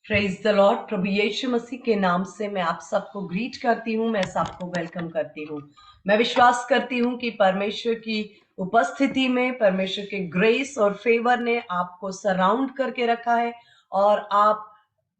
Praise the lord. प्रभु यीशु मसीह के नाम से मैं आप सबको ग्रीट करती हूँ, मैं सबको वेलकम करती हूँ। मैं विश्वास करती हूँ कि परमेश्वर की उपस्थिति में परमेश्वर के ग्रेस और फेवर ने आपको सराउंड करके रखा है। और आप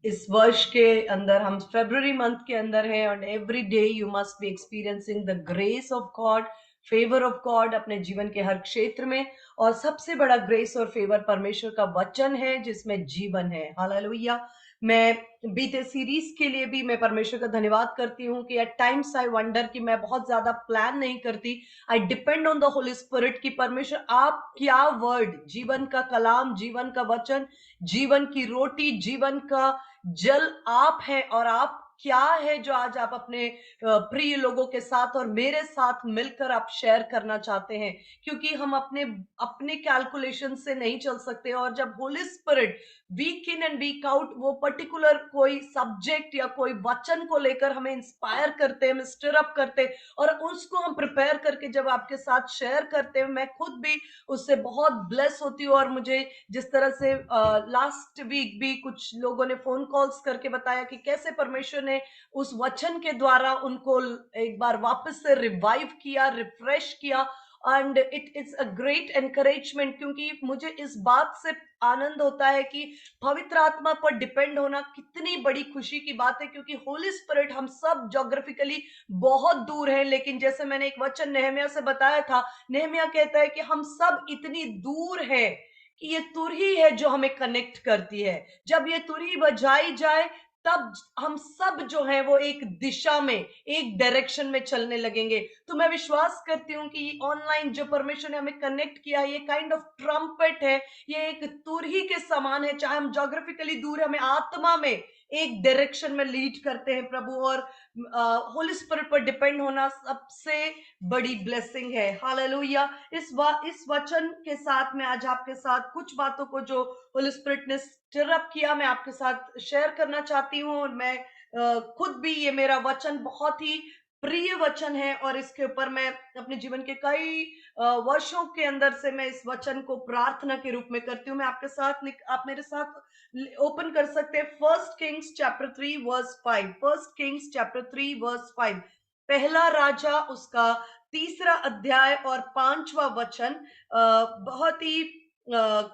इस वर्ष के अंदर, हम फरवरी मंथ के अंदर हैं, और every day you must be experiencing the grace of God, favour of God अपने जीवन के हर क्षेत्र में। और सबसे बड़ा ग्रेस और फेवर परमेश्वर का वचन है जिसमें जीवन है। हालेलुया। मैं बीते सीरीज के लिए भी मैं परमेश्वर का धन्यवाद करती हूँ कि एट टाइम्स आई वंडर कि मैं बहुत ज्यादा प्लान नहीं करती। I depend on the Holi spirit कि परमेश्वर आप क्या वर्ड, जीवन का कलाम, जीवन का वचन, जीवन की रोटी, जीवन का जल आप हैं, और आप क्या है जो आज आप अपने प्रिय लोगों के साथ और मेरे साथ मिलकर आप शेयर करना चाहते हैं। क्योंकि हम अपने अपने कैलकुलेशन से नहीं चल सकते, और जब Holy Spirit week in and week out वो पर्टिकुलर कोई सब्जेक्ट या कोई वचन को लेकर हमें इंस्पायर करते हैं, हमें स्टिर अप करते हैं, और उसको हम प्रिपेयर करके जब आपके साथ शेयर करते हैं, मैं खुद भी उससे बहुत ब्लेस होती हूँ। और मुझे जिस तरह से लास्ट वीक भी कुछ लोगों ने फोन कॉल्स करके बताया कि कैसे परमेश्वर ने उस वचन के द्वारा उनको एक बार वापस से रिवाइव किया, रिफ्रेश किया। And it is a great encouragement, क्योंकि मुझे इस बात से आनंद होता है कि पवित्र आत्मा पर डिपेंड होना कितनी बड़ी खुशी की बात है। क्योंकि होली स्पिरिट, हम सब जोग्राफिकली बहुत दूर हैं, लेकिन जैसे मैंने एक वचन नेहमिया से बताया था, नेहमिया कहता है कि हम सब इतनी दूर हैं कि ये तुरही है जो हमें कनेक्ट करती है। जब ये तुरही बजाई जाए तब हम सब जो है वो एक दिशा में, एक डायरेक्शन में चलने लगेंगे। तो मैं विश्वास करती हूँ कि ऑनलाइन जो परमेश्वर ने हमें कनेक्ट किया है, ये काइंड ऑफ ट्रम्पेट है, ये एक तुरही के समान है। चाहे हम जोग्राफिकली दूर है, हमें आत्मा में एक डायरेक्शन में लीड करते हैं प्रभु। और होली स्पिरिट पर डिपेंड होना सबसे बड़ी ब्लेसिंग है। हालेलुया। इस वचन के साथ मैं आज आपके साथ कुछ बातों को जो होली स्पिरिट ने स्टिर अप किया, मैं आपके साथ शेयर करना चाहती हूँ। और मैं खुद भी, ये मेरा वचन बहुत ही प्रिय वचन है, और इसके ऊपर मैं अपने जीवन के कई वर्षों के अंदर से मैं इस वचन को प्रार्थना के रूप में करती हूँ। मैं आपके साथ, आप मेरे साथ ओपन कर सकते हैं First Kings chapter 3 verse 5। First Kings chapter 3 verse 5, पहला राजा उसका तीसरा अध्याय और पांचवा वचन। बहुत ही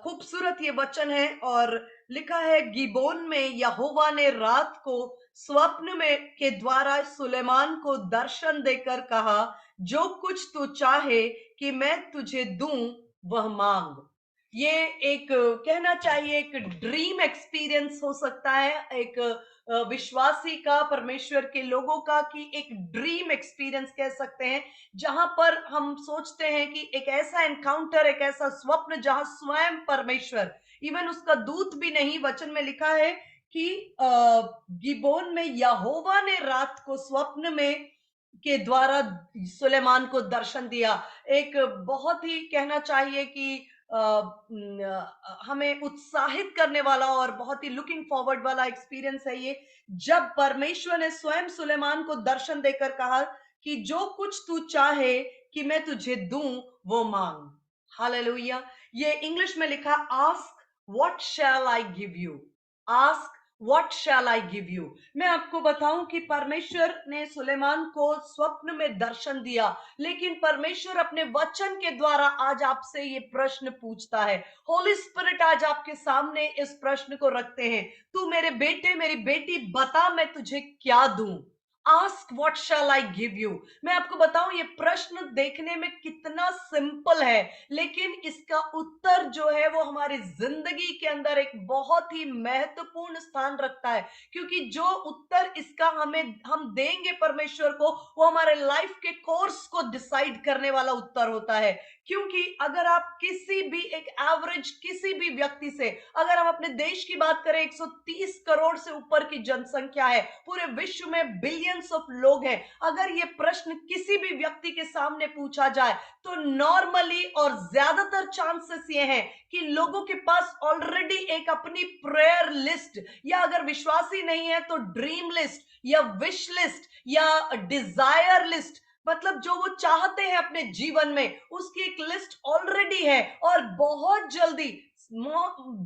खूबसूरत ये वचन है। और लिखा है, गिबोन में यहोवा ने रात को स्वप्न में के द्वारा सुलेमान को दर्शन देकर कहा, जो कुछ तू चाहे कि मैं तुझे दूं वह मांग। ये एक कहना चाहिए एक ड्रीम एक्सपीरियंस हो सकता है, एक विश्वासी का, परमेश्वर के लोगों का, कि एक ड्रीम एक्सपीरियंस कह सकते हैं, जहां पर हम सोचते हैं कि एक ऐसा एनकाउंटर, एक ऐसा स्वप्न जहां स्वयं परमेश्वर, इवन उसका दूत भी नहीं, वचन में लिखा है कि गिबोन में यहोवा ने रात को स्वप्न में के द्वारा सुलेमान को दर्शन दिया। एक बहुत ही कहना चाहिए कि हमें उत्साहित करने वाला और बहुत ही लुकिंग फॉरवर्ड वाला एक्सपीरियंस है ये, जब परमेश्वर ने स्वयं सुलेमान को दर्शन देकर कहा कि जो कुछ तू चाहे कि मैं तुझे दूं वो मांग। हालेलुया। ये इंग्लिश में लिखा, ask what shell I give you. Ask what shell I give you. मैं आपको बताऊं कि परमेश्वर ने सुलेमान को स्वप्न में दर्शन दिया, लेकिन परमेश्वर अपने वचन के द्वारा आज आपसे ये प्रश्न पूछता है। होली स्पिरिट आज आपके सामने इस प्रश्न को रखते हैं, तू मेरे बेटे, मेरी बेटी, बता मैं तुझे क्या दूं। Ask what shell I give you. मैं आपको बताऊं, ये प्रश्न देखने में कितना सिंपल है, लेकिन इसका उत्तर जो है वो हमारी जिंदगी के अंदर एक बहुत ही महत्वपूर्ण स्थान रखता है। क्योंकि जो उत्तर इसका हम देंगे परमेश्वर को, वो हमारे लाइफ के कोर्स को डिसाइड करने वाला उत्तर होता है। क्योंकि अगर आप किसी भी एक एवरेज किसी भी व्यक्ति से, अगर हम अपने देश की बात करें, 130 करोड़ से ऊपर की जनसंख्या है, पूरे विश्व में बिलियंस ऑफ लोग हैं, अगर ये प्रश्न किसी भी व्यक्ति के सामने पूछा जाए तो नॉर्मली और ज्यादातर चांसेस ये हैं कि लोगों के पास ऑलरेडी एक अपनी प्रेयर लिस्ट, या अगर विश्वासी नहीं है तो ड्रीम लिस्ट या विश लिस्ट या डिजायर लिस्ट, मतलब जो वो चाहते हैं अपने जीवन में, उसकी एक लिस्ट ऑलरेडी है। और बहुत जल्दी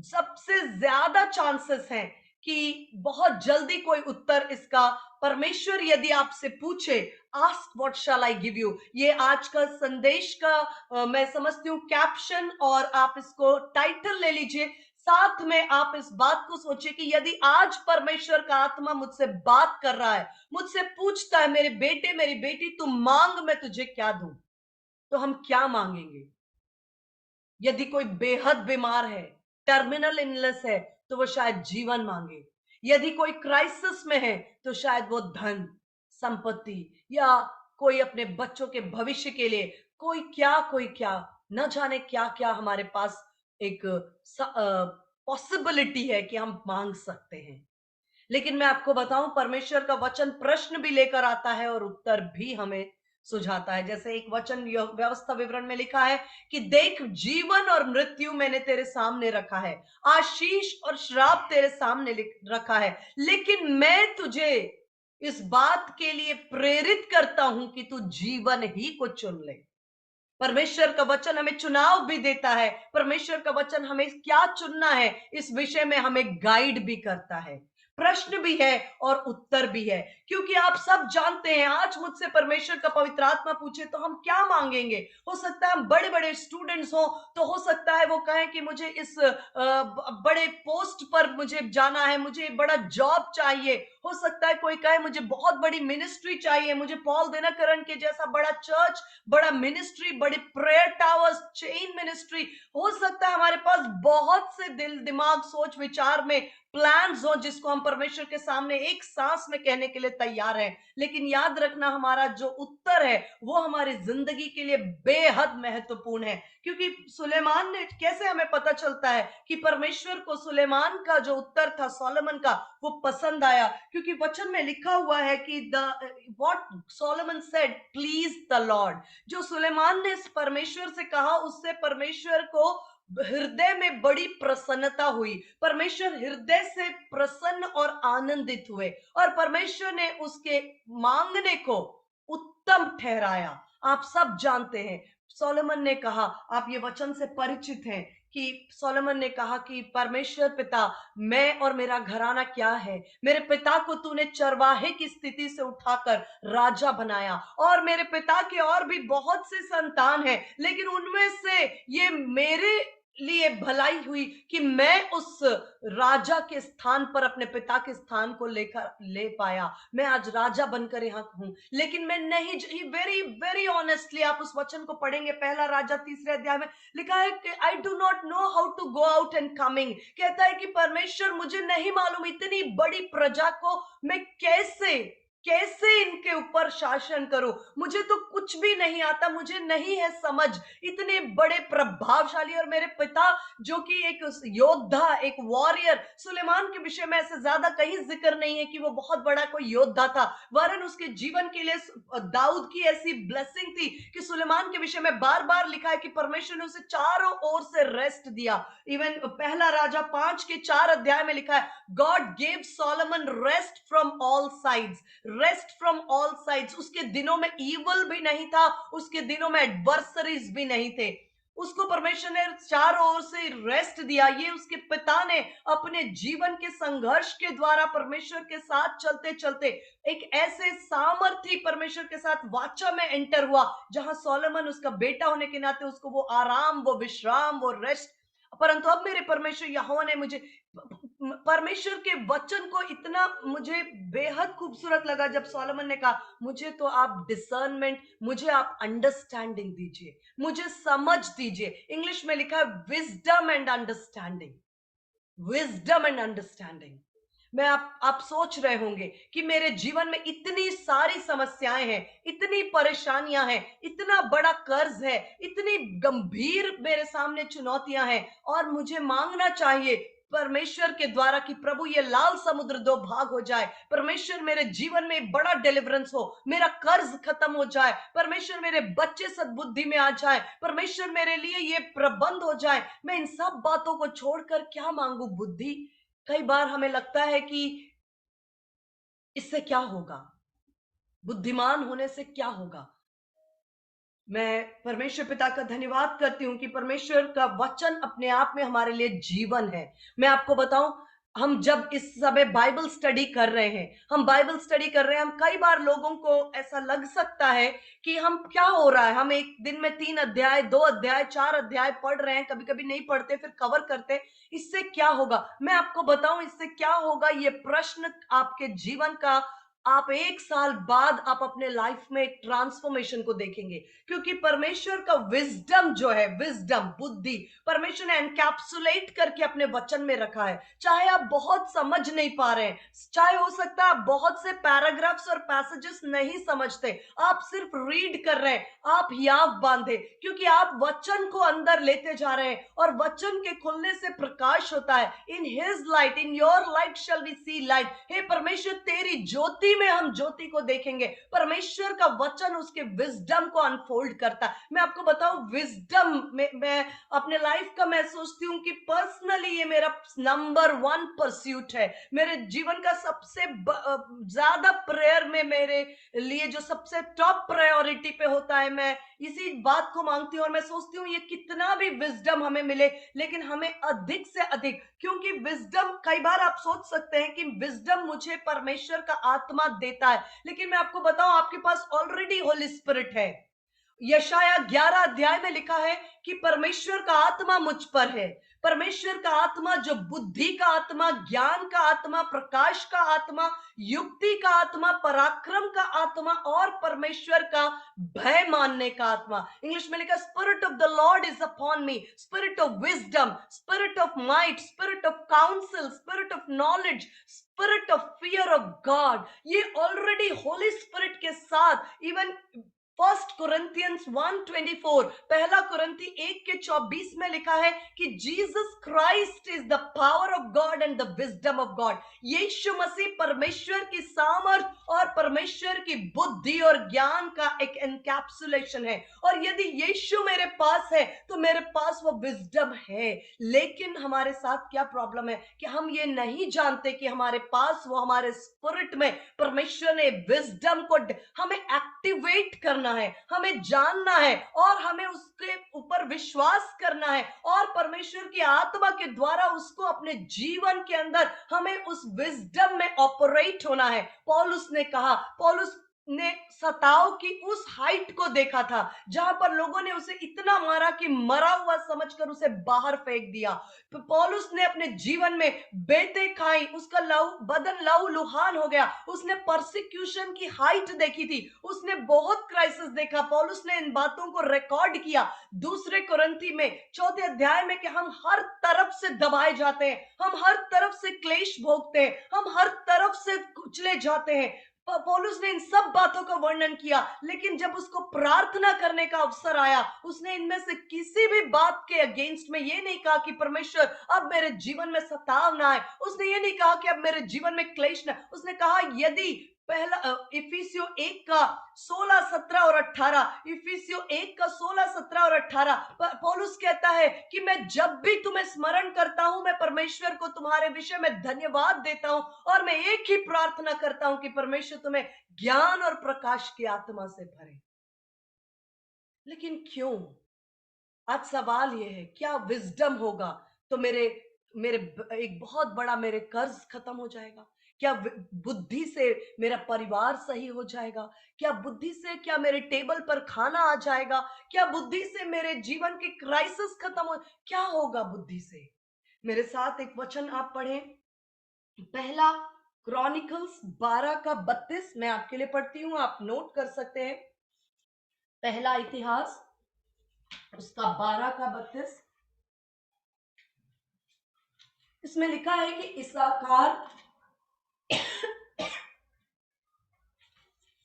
सबसे ज्यादा चांसेस हैं कि बहुत जल्दी कोई उत्तर इसका परमेश्वर यदि आपसे पूछे, ask what shell I give you, ये आज का संदेश का मैं समझती हूँ कैप्शन, और आप इसको टाइटल ले लीजिए। साथ में आप इस बात को सोचिए कि यदि आज परमेश्वर का आत्मा मुझसे बात कर रहा है, मुझसे पूछता है, मेरे बेटे मेरी बेटी तू मांग, मैं तुझे क्या दूं, तो हम क्या मांगेंगे? यदि कोई बेहद बीमार है, टर्मिनल इलनेस है, तो वो शायद जीवन मांगे। यदि कोई क्राइसिस में है, तो शायद वो धन, संपत्ति, या कोई अपने बच्चों के भविष्य के लिए कोई क्या, न जाने क्या क्या हमारे पास एक पॉसिबिलिटी है कि हम मांग सकते हैं। लेकिन मैं आपको बताऊं, परमेश्वर का वचन प्रश्न भी लेकर आता है और उत्तर भी हमें सुझाता है। जैसे एक वचन व्यवस्था विवरण में लिखा है कि देख, जीवन और मृत्यु मैंने तेरे सामने रखा है, आशीष और श्राप तेरे सामने रखा है, लेकिन मैं तुझे इस बात के लिए प्रेरित करता हूं कि तू जीवन ही को चुन ले। परमेश्वर का वचन हमें चुनाव भी देता है। परमेश्वर का वचन हमें क्या चुनना है इस विषय में हमें गाइड भी करता है। प्रश्न भी है और उत्तर भी है, क्योंकि आप सब जानते हैं, आज मुझसे परमेश्वर का पवित्र आत्मा पूछे तो हम क्या मांगेंगे। हो सकता है हम बड़े बड़े स्टूडेंट्स हो, तो हो सकता है वो कहें कि मुझे इस बड़े पोस्ट पर मुझे जाना है, मुझे बड़ा जॉब चाहिए। हो सकता है कोई कहे मुझे बहुत बड़ी मिनिस्ट्री चाहिए, मुझे पॉल दिनकरन के जैसा बड़ा चर्च, बड़ा मिनिस्ट्री, बड़े प्रेयर टावर्स, चेन मिनिस्ट्री। हो सकता है हमारे पास बहुत से दिल दिमाग सोच विचार में प्लान्स हो, जिसको हम परमेश्वर के सामने एक सांस में कहने के लिए तैयार हैं। लेकिन याद रखना, हमारा जो उत्तर है वो हमारी जिंदगी के लिए बेहद महत्वपूर्ण है। क्योंकि सुलेमान ने, कैसे हमें पता चलता है कि परमेश्वर को सुलेमान का जो उत्तर था सोलोमन का वो पसंद आया? क्योंकि वचन में लिखा हुआ है कि what Solomon said please the Lord. जो सुलेमान ने परमेश्वर से कहा, उससे परमेश्वर को हृदय में बड़ी प्रसन्नता हुई। परमेश्वर हृदय से प्रसन्न और आनंदित हुए, और परमेश्वर ने उसके मांगने को उत्तम ठहराया। आप सब जानते हैं, सोलोमन ने कहा, आप ये वचन से परिचित हैं कि सोलोमन ने कहा कि परमेश्वर पिता, मैं और मेरा घराना क्या है, मेरे पिता को तूने चरवाहे की स्थिति से उठाकर राजा बनाया, और मेरे पिता के और भी बहुत से संतान हैं, लेकिन उनमें से ये मेरे लिए भलाई हुई कि मैं उस राजा के स्थान पर अपने पिता के स्थान को लेकर ले पाया। मैं आज राजा बनकर यहाँ हूं, लेकिन मैं नहीं, वेरी वेरी ऑनेस्टली आप उस वचन को पढ़ेंगे, पहला राजा 3 अध्याय में लिखा है कि I do not know how to go out and coming. कहता है कि परमेश्वर, मुझे नहीं मालूम इतनी बड़ी प्रजा को मैं कैसे कैसे इनके ऊपर शासन करूं। मुझे तो कुछ भी नहीं आता, मुझे नहीं है समझ, इतने बड़े प्रभावशाली, और मेरे पिता जो कि एक योद्धा, एक वॉरियर, सुलेमान के विषय में ऐसे ज्यादा कहीं जिक्र नहीं है कि वो बहुत बड़ा कोई योद्धा था, वरन उसके जीवन के लिए दाऊद की ऐसी ब्लेसिंग थी कि सुलेमान के विषय में बार बार लिखा है कि परमेश्वर ने उसे चारों ओर से रेस्ट दिया। इवन पहला राजा 5 के 4 अध्याय में लिखा है, God gave Solomon rest from all sides, rest from all sides. उसके दिनों में ईवल भी नहीं था, उसके दिनों में एडवर्सरीज भी नहीं थे, उसको परमेश्वर ने चारों ओर से रेस्ट दिया। ये उसके पिता ने अपने जीवन के संघर्ष के द्वारा परमेश्वर के साथ चलते चलते एक ऐसे सामर्थी परमेश्वर के साथ वाचा में एंटर हुआ, जहां सोलोमन उसका बेटा होने के नाते उसको वो आराम, वो विश्राम, वो रेस्ट। परंतु अब मेरे परमेश्वर यहोवा ने मुझे, परमेश्वर के वचन को इतना मुझे बेहद खूबसूरत लगा जब सोलोमन ने कहा, मुझे तो आप डिसर्नमेंट, मुझे आप अंडरस्टैंडिंग दीजिए, मुझे समझ दीजिए। इंग्लिश में लिखा है wisdom and understanding, wisdom and understanding. मैं आप सोच रहे होंगे कि मेरे जीवन में इतनी सारी समस्याएं हैं, इतनी परेशानियां हैं, इतना बड़ा कर्ज है, इतनी गंभीर मेरे सामने चुनौतियां हैं, और मुझे मांगना चाहिए परमेश्वर के द्वारा कि प्रभु ये लाल समुद्र 2 भाग हो जाए, परमेश्वर मेरे जीवन में बड़ा डिलीवरेंस हो, मेरा कर्ज खत्म हो जाए, परमेश्वर मेरे बच्चे सद्बुद्धि में आ जाए, परमेश्वर मेरे लिए ये प्रबंध हो जाए। मैं इन सब बातों को छोड़कर क्या मांगू? बुद्धि। कई बार हमें लगता है कि इससे क्या होगा, बुद्धिमान होने से क्या होगा। मैं परमेश्वर पिता का धन्यवाद करती हूं कि परमेश्वर का वचन अपने आप में हमारे लिए जीवन है। मैं आपको बताऊं, हम जब इस समय बाइबल स्टडी कर रहे हैं, हम कई बार लोगों को ऐसा लग सकता है कि हम क्या हो रहा है, हम एक दिन में 3 अध्याय, 2 अध्याय, 4 अध्याय पढ़ रहे हैं, कभी कभी नहीं पढ़ते फिर कवर करते, इससे क्या होगा? मैं आपको बताऊं इससे क्या होगा। ये प्रश्न आपके जीवन का, आप 1 साल बाद आप अपने लाइफ में एक ट्रांसफॉर्मेशन को देखेंगे, क्योंकि परमेश्वर का विजडम जो है, विजडम, बुद्धि, परमेश्वर ने एनकैप्सुलेट करके अपने वचन में रखा है। चाहे आप बहुत समझ नहीं पा रहे हैं, चाहे हो सकता है आप बहुत से पैराग्राफ्स और पैसेजेस नहीं समझते, आप सिर्फ रीड कर रहे हैं, आप याद बांधे, क्योंकि आप वचन को अंदर लेते जा रहे हैं और वचन के खुलने से प्रकाश होता है। In his light, in your light shall we see light. हे परमेश्वर, तेरी ज्योति में हम ज्योति को देखेंगे। परमेश्वर का वचन उसके विजडम को अनफोल्ड करता है। मैं आपको बताऊं, विजडम में मैं अपने लाइफ का मैं सोचती हूँ कि पर्सनली ये मेरा नंबर 1 परस्यूट है। मेरे जीवन का सबसे ज्यादा प्रेयर में मेरे लिए जो सबसे टॉप प्रायोरिटी पे होता है, मैं इसी बात को मांगती हूँ और मैं सोचती हूँ ये कितना भी विजडम हमें मिले, लेकिन हमें अधिक से अधिक, क्योंकि विजडम, कई बार आप सोच सकते हैं कि विजडम मुझे परमेश्वर का आत्मा देता है, लेकिन मैं आपको बताऊं आपके पास ऑलरेडी होली स्पिरिट है। यशाया 11 अध्याय में लिखा है कि परमेश्वर का आत्मा मुझ पर है। परमेश्वर का आत्मा जो बुद्धि का आत्मा, ज्ञान का आत्मा, प्रकाश का आत्मा, युक्ति का आत्मा, पराक्रम का आत्मा और परमेश्वर का भय मानने का आत्मा। इंग्लिश में लिखा, spirit of the Lord is upon me, spirit of wisdom, spirit of might, spirit of council, spirit of knowledge, spirit of fear of God. ये ऑलरेडी होली स्पिरिट के साथ, इवन फर्स्ट कुरिन्थियंस 1:24, पहला कुरिन्थी 1:24 में लिखा है कि Jesus Christ is the power of God and the wisdom of God. Yeshu Masih परमेश्वर की सामर्थ और परमेश्वर की बुद्धि और ज्ञान का एक एनकैप्सुलेशन है। और यदि यीशु मेरे पास है तो मेरे पास वो विजडम है। लेकिन हमारे साथ क्या प्रॉब्लम है कि हम ये नहीं जानते कि हमारे पास वो, हमारे स्पिरिट में परमेश्वर ने विजडम को हमें एक्टिवेट करना है, हमें जानना है और हमें उसके ऊपर विश्वास करना है और परमेश्वर की आत्मा के द्वारा उसको अपने जीवन के अंदर हमें उस विजडम में ऑपरेट होना है। पौलुस ने कहा, पौलुस ने सताव की उस हाइट को देखा था जहां पर लोगों ने उसे इतना मारा कि मरा हुआ समझकर उसे बाहर फेंक दिया। पौलुस ने अपने जीवन में बेटे खाई, उसका बदन लहूलुहान हो गया, उसने परसिक्यूशन की हाइट देखी थी, उसने बहुत क्राइसिस देखा। पौलुस ने इन बातों को रिकॉर्ड किया दूसरे कुरिन्थी में 4 अध्याय में कि हम हर तरफ से दबाए जाते हैं, हम हर तरफ से क्लेश भोगते हैं, हम हर तरफ से कुचले जाते हैं। पौलुस ने इन सब बातों का वर्णन किया, लेकिन जब उसको प्रार्थना करने का अवसर आया, उसने इनमें से किसी भी बात के अगेंस्ट में ये नहीं कहा कि परमेश्वर अब मेरे जीवन में सताव ना आए, उसने ये नहीं कहा कि अब मेरे जीवन में क्लेश ना, उसने कहा यदि पहला इफिसियों 1 का 16, 17 और 18, इफिसियों 1 का 16, 17 और 18, पौलुस कहता है कि मैं जब भी तुम्हें स्मरण करता हूं, मैं परमेश्वर को तुम्हारे विषय में धन्यवाद देता हूं और मैं एक ही प्रार्थना करता हूं कि परमेश्वर तुम्हें ज्ञान और प्रकाश की आत्मा से भरे। लेकिन क्यों? आज सवाल यह है, क्या विजडम होगा तो मेरे मेरे एक बहुत बड़ा मेरे कर्ज खत्म हो जाएगा? क्या बुद्धि से मेरा परिवार सही हो जाएगा? क्या बुद्धि से, क्या मेरे टेबल पर खाना आ जाएगा? क्या बुद्धि से मेरे जीवन के क्राइसिस खत्म हो? क्या होगा बुद्धि से? मेरे साथ एक वचन आप पढ़ें, पहला क्रॉनिकल्स 12 का 32, मैं आपके लिए पढ़ती हूं, आप नोट कर सकते हैं। पहला इतिहास उसका 12 का 32, इसमें लिखा है कि इस्साकार,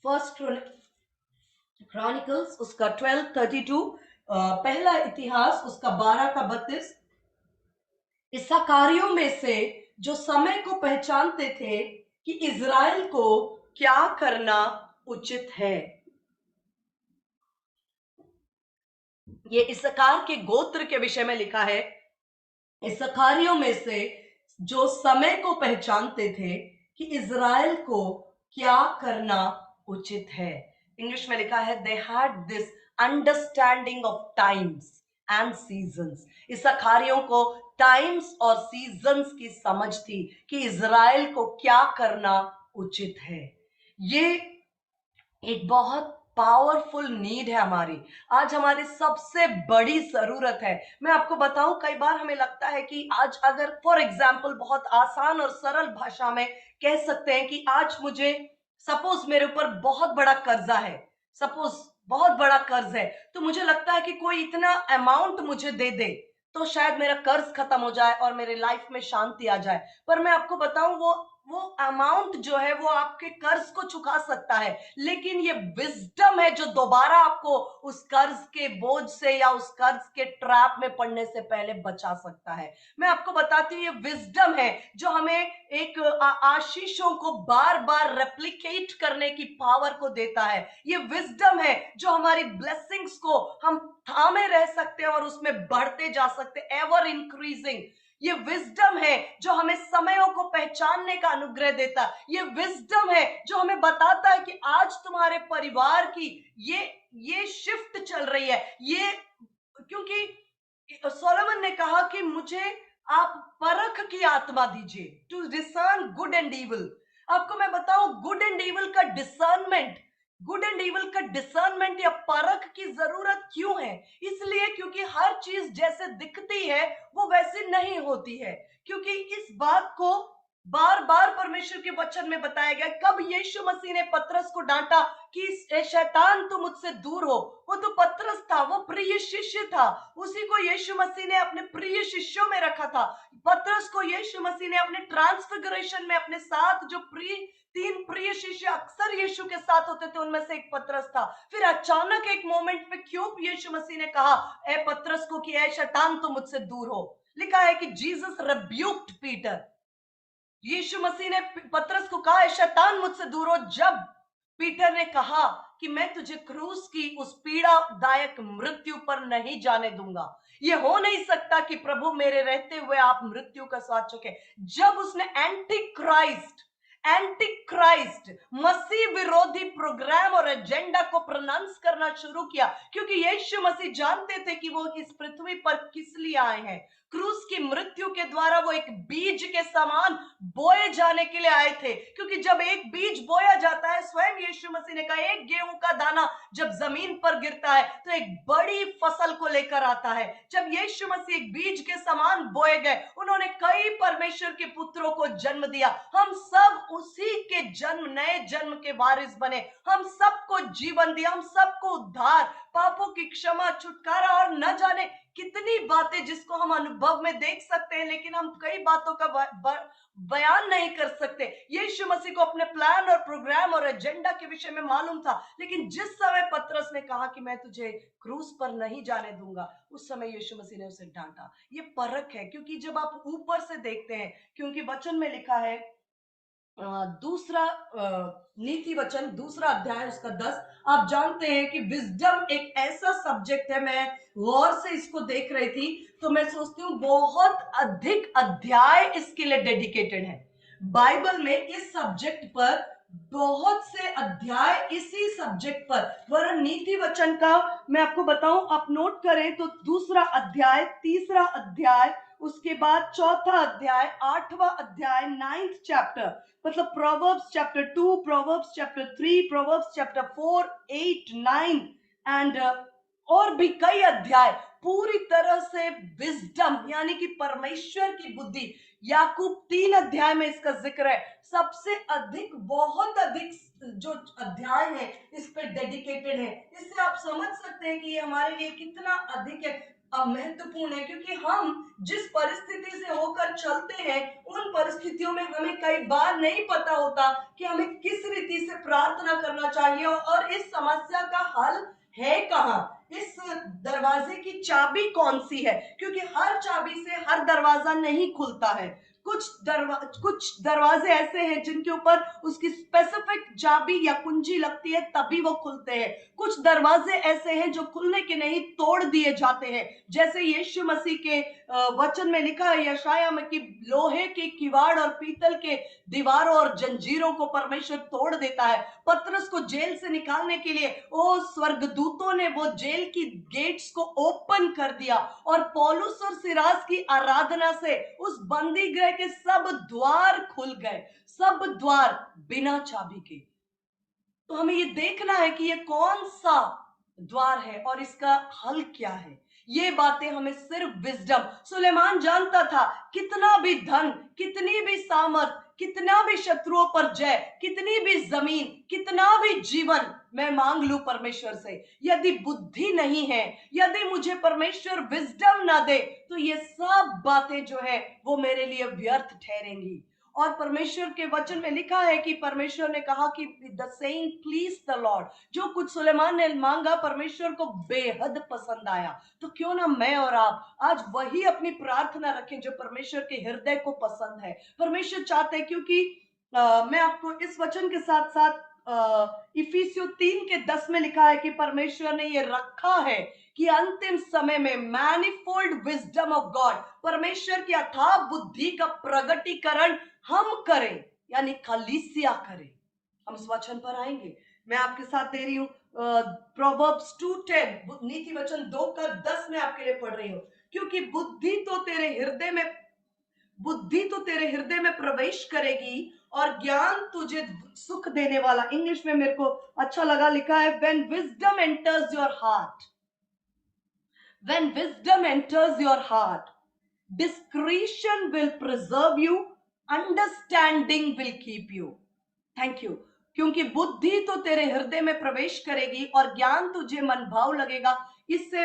फर्स्ट क्रॉनिकल्स उसका 12:32, पहला इतिहास उसका 12 का 32, इस्साकारियों में से जो समय को पहचानते थे कि इज़राइल को क्या करना उचित है। ये इस्साकार के गोत्र के विषय में लिखा है, इस्साकारियों में से जो समय को पहचानते थे कि इज़राइल को क्या करना उचित है। इंग्लिश में लिखा है, they had this understanding of times and seasons. इस्साकारियों को टाइम्स और सीजन्स की समझ थी कि इज़राइल को क्या करना उचित है। ये एक बहुत पावरफुल नीड है हमारी, आज हमारी सबसे बड़ी जरूरत है। मैं आपको बताऊं, कई बार हमें लगता है कि आज अगर फॉर एग्जाम्पल बहुत आसान और सरल भाषा में कह सकते हैं कि आज मुझे सपोज मेरे ऊपर बहुत बड़ा कर्जा है, सपोज बहुत बड़ा कर्ज है, तो मुझे लगता है कि कोई इतना अमाउंट मुझे दे दे तो शायद मेरा कर्ज खत्म हो जाए और मेरे लाइफ में शांति आ जाए। पर मैं आपको बताऊं, वो अमाउंट जो है वो आपके कर्ज को चुका सकता है, लेकिन ये विजडम है जो दोबारा आपको उस कर्ज के बोझ से या उस कर्ज के ट्रैप में पड़ने से पहले बचा सकता है। मैं आपको बताती हूँ, ये विजडम है जो हमें एक आशीषों को बार बार रेप्लिकेट करने की पावर को देता है। ये विजडम है जो हमारी ब्लेसिंग्स को हम थामे रह सकते हैं और उसमें बढ़ते जा सकते हैं, एवर इंक्रीजिंग। ये विजडम है जो हमें समयों को पहचानने का अनुग्रह देता है। ये विजडम है जो हमें बताता है कि आज तुम्हारे परिवार की ये शिफ्ट चल रही है। ये क्योंकि सोलोमन ने कहा कि मुझे आप परख की आत्मा दीजिए, to discern good and evil. आपको मैं बताऊं, गुड एंड इविल का डिसर्नमेंट या परख की जरूरत क्यों है? इसलिए क्योंकि हर चीज जैसे दिखती है वो वैसी नहीं होती है। क्योंकि इस बात को बार बार परमेश्वर के वचन में बताया गया। कब यीशु मसीह ने पतरस को डांटा कि शैतान तू मुझसे दूर हो, वो तो पतरस था, वो प्रिय शिष्य था, उसी को यीशु मसीह ने अपने प्रिय शिष्यों में रखा था। पतरस को यीशु मसीह ने अपने ट्रांसफिगरेशन में अपने साथ जो तीन प्रिय शिष्य अक्सर यीशु के साथ होते थे उनमें से एक पतरस था। फिर अचानक एक मोमेंट में क्यों यीशु मसीह ने कहा ए पतरस को कि ए शैतान तो मुझसे दूर हो? लिखा है कि जीसस रिब्यूक्ड पीटर। यीशु मसीह ने पतरस को कहा शैतान मुझसे दूर हो, जब पीटर ने कहा कि मैं तुझे क्रूस की उस पीड़ादायक मृत्यु पर नहीं जाने दूंगा। ये हो नहीं सकता कि प्रभु मेरे रहते हुए आप मृत्यु का स्वाद चुके। जब उसने एंटी क्राइस्ट मसीह विरोधी प्रोग्राम और एजेंडा को प्रोनाउंस करना शुरू किया, क्योंकि यीशु मसीह जानते थे कि वो इस पृथ्वी पर किस लिए आए हैं। क्रूस की मृत्यु के द्वारा वो एक बीज के समान बोए जाने के लिए आए थे। क्योंकि जब एक बीज बोया जाता है, स्वयं यीशु मसीह ने कहा एक गेहूं का दाना जब जमीन पर गिरता है तो एक बड़ी फसल को लेकर आता है। जब यीशु मसीह एक बीज के समान बोए गए, उन्होंने कई परमेश्वर के पुत्रों को जन्म दिया। हम सब उसी के जन्म, नए जन्म के वारिस बने। हम सबको जीवन दिया, हम सबको उद्धार, पापों की क्षमा, छुटकारा और न जाने कितनी बातें जिसको हम अनुभव में देख सकते हैं, लेकिन हम कई बातों का बयान नहीं कर सकते। यीशु मसीह को अपने प्लान और प्रोग्राम और एजेंडा के विषय में मालूम था, लेकिन जिस समय पतरस ने कहा कि मैं तुझे क्रूस पर नहीं जाने दूंगा, उस समय यीशु मसीह ने उसे डांटा। ये परख है, क्योंकि जब आप ऊपर से देखते हैं, क्योंकि वचन में लिखा है दूसरा नीति वचन दूसरा अध्याय उसका 10, आप जानते हैं कि विजडम एक ऐसा सब्जेक्ट है। मैं गौर से इसको देख रही थी तो मैं सोचती हूँ बहुत अधिक अध्याय इसके लिए डेडिकेटेड है बाइबल में। इस सब्जेक्ट पर बहुत से अध्याय इसी सब्जेक्ट पर, वरन नीति वचन का मैं आपको बताऊं, आप नोट करें तो दूसरा अध्याय, तीसरा अध्याय, उसके बाद चौथा अध्याय, आठवां अध्याय, 9th चैप्टर, मतलब proverbs chapter 2, proverbs chapter 3, proverbs chapter 4, 8, 9 and और भी कई अध्याय पूरी तरह से विजडम यानी कि परमेश्वर की बुद्धि। याकूब 3 अध्याय में इसका जिक्र है। सबसे अधिक, बहुत अधिक जो अध्याय है इस पे डेडिकेटेड है। इससे आप समझ सकते हैं कि ये हमारे लिए कितना अधिक है, महत्वपूर्ण है। क्योंकि हम जिस परिस्थिति से होकर चलते हैं, उन परिस्थितियों में हमें कई बार नहीं पता होता कि हमें किस रीति से प्रार्थना करना चाहिए और इस समस्या का हल है कहाँ, इस दरवाजे की चाबी कौन सी है। क्योंकि हर चाबी से हर दरवाजा नहीं खुलता है। कुछ दरवाजे ऐसे हैं जिनके ऊपर उसकी स्पेसिफिक चाबी या कुंजी लगती है तभी वो खुलते हैं। कुछ दरवाजे ऐसे हैं जो खुलने के नहीं तोड़ दिए जाते हैं। जैसे यीशु मसीह के वचन में लिखा है यशाया में कि लोहे के किवाड़ और पीतल के दीवारों और जंजीरों को परमेश्वर तोड़ देता है। पतरस को जेल से निकालने के लिए ओ स्वर्गदूतों ने वो जेल की गेट्स को ओपन कर दिया और पौलुस और सिरास की आराधना से उस बंदी गृह के सब द्वार खुल गए, सब द्वार बिना चाबी के। तो हमें ये देखना है कि ये कौन सा द्वार है और इसका हल क्या है। ये बातें हमें सिर्फ विजडम, सुलेमान जानता था कितना भी धन, कितनी भी सामर्थ, कितना भी शत्रुओं पर जय, कितनी भी जमीन, कितना भी जीवन मैं मांग लूं परमेश्वर से, यदि बुद्धि नहीं है, यदि मुझे परमेश्वर विजडम ना दे, तो ये सब बातें जो है वो मेरे लिए व्यर्थ ठहरेंगी। और परमेश्वर के वचन में लिखा है कि परमेश्वर ने कहा कि the saying please the Lord, जो कुछ सुलेमान ने मांगा परमेश्वर को बेहद पसंद आया। तो क्यों ना मैं और आप आज वही अपनी प्रार्थना रखें जो परमेश्वर के हृदय को पसंद है। परमेश्वर चाहते हैं, क्योंकि मैं आपको इस वचन के साथ साथ इफिसियों 3:10 में लिखा है कि परमेश्वर ने ये रखा है कि अंतिम समय में मैनिफोल्ड विजडम ऑफ गॉड, परमेश्वर की अथाह बुद्धि का प्रगटीकरण हम करें, यानी कलीसिया करें। हम इस वचन पर आएंगे। मैं आपके साथ दे रही हूं प्रोवर्ब्स 2:10, नीति वचन 2:10 में आपके लिए पढ़ रही हूं। क्योंकि बुद्धि तो तेरे हृदय में प्रवेश करेगी और ज्ञान तुझे सुख देने वाला। इंग्लिश में मेरे को अच्छा लगा, लिखा है when wisdom enters your heart, when wisdom enters your heart, discretion will preserve you, understanding will keep you. Thank you. क्योंकि बुद्धि तो तेरे हृदय में प्रवेश करेगी और ज्ञान तुझे मन भाव लगेगा। इससे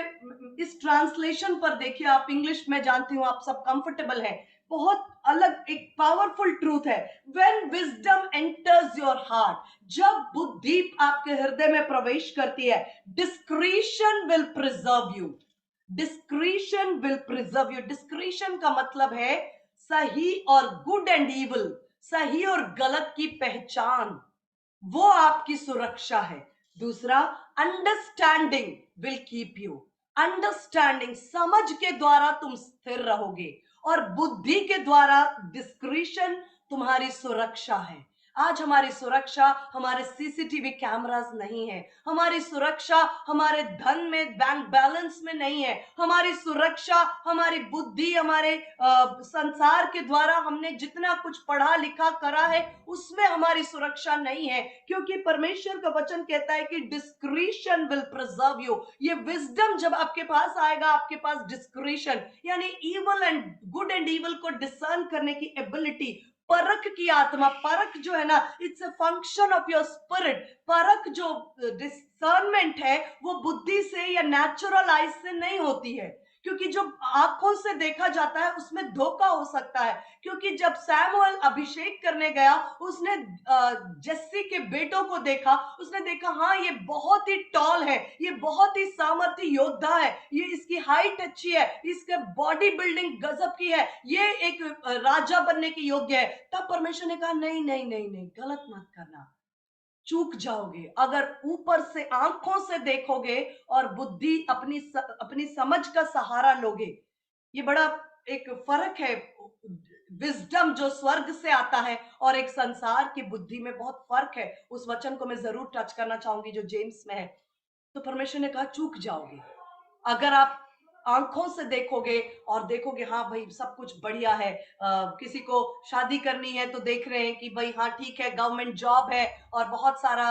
इस ट्रांसलेशन पर देखिए आप, इंग्लिश में जानती हूं आप सब कंफर्टेबल है, बहुत अलग एक पावरफुल ट्रूथ है। When wisdom enters your heart, जब बुद्धि आपके हृदय में प्रवेश करती है, discretion will preserve you, discretion will preserve you। discretion का मतलब है सही और गुड एंड इविल, सही और गलत की पहचान, वो आपकी सुरक्षा है। दूसरा, understanding will keep you, understanding समझ के द्वारा तुम स्थिर रहोगे और बुद्धि के द्वारा डिस्क्रिशन तुम्हारी सुरक्षा है। आज हमारी सुरक्षा हमारे सीसीटीवी कैमरास नहीं है, हमारी सुरक्षा हमारे धन में, बैंक बैलेंस में नहीं है, हमारी सुरक्षा हमारी बुद्धि, हमारे संसार के द्वारा हमने जितना कुछ पढ़ा लिखा करा है उसमें हमारी सुरक्षा नहीं है। क्योंकि परमेश्वर का वचन कहता है कि डिस्क्रिशन विल प्रिजर्व यू। ये विजडम जब आपके पास आएगा, आपके पास डिस्क्रिशन यानी evil and good and evil को डिसर्न करने की एबिलिटी, परख की आत्मा, परख जो है ना, it's a function of your spirit. परख जो डिसर्नमेंट है वो बुद्धि से या नेचुरल आइज से नहीं होती है, क्योंकि जो आंखों से देखा जाता है उसमें धोखा हो सकता है। क्योंकि जब सैमुअल अभिषेक करने गया, उसने जस्सी के बेटों को देखा, उसने देखा हाँ ये बहुत ही टॉल है, ये बहुत ही सामर्थ्य योद्धा है, ये इसकी हाइट अच्छी है, इसका बॉडी बिल्डिंग गजब की है, ये एक राजा बनने के योग्य है। तब परमेश्वर ने कहा नहीं नहीं नहीं नहीं, गलत मत करना, चूक जाओगे। अगर ऊपर से आंखों से देखोगे और बुद्धि अपनी समझ का सहारा लोगे। ये बड़ा एक फर्क है, विजडम जो स्वर्ग से आता है और एक संसार की बुद्धि में बहुत फर्क है। उस वचन को मैं जरूर टच करना चाहूंगी जो जेम्स में है। तो परमेश्वर ने कहा चूक जाओगे अगर आप आंखों से देखोगे और देखोगे हाँ भाई सब कुछ बढ़िया है, किसी को शादी करनी है तो देख रहे हैं कि भाई हाँ ठीक है, गवर्नमेंट जॉब है और बहुत सारा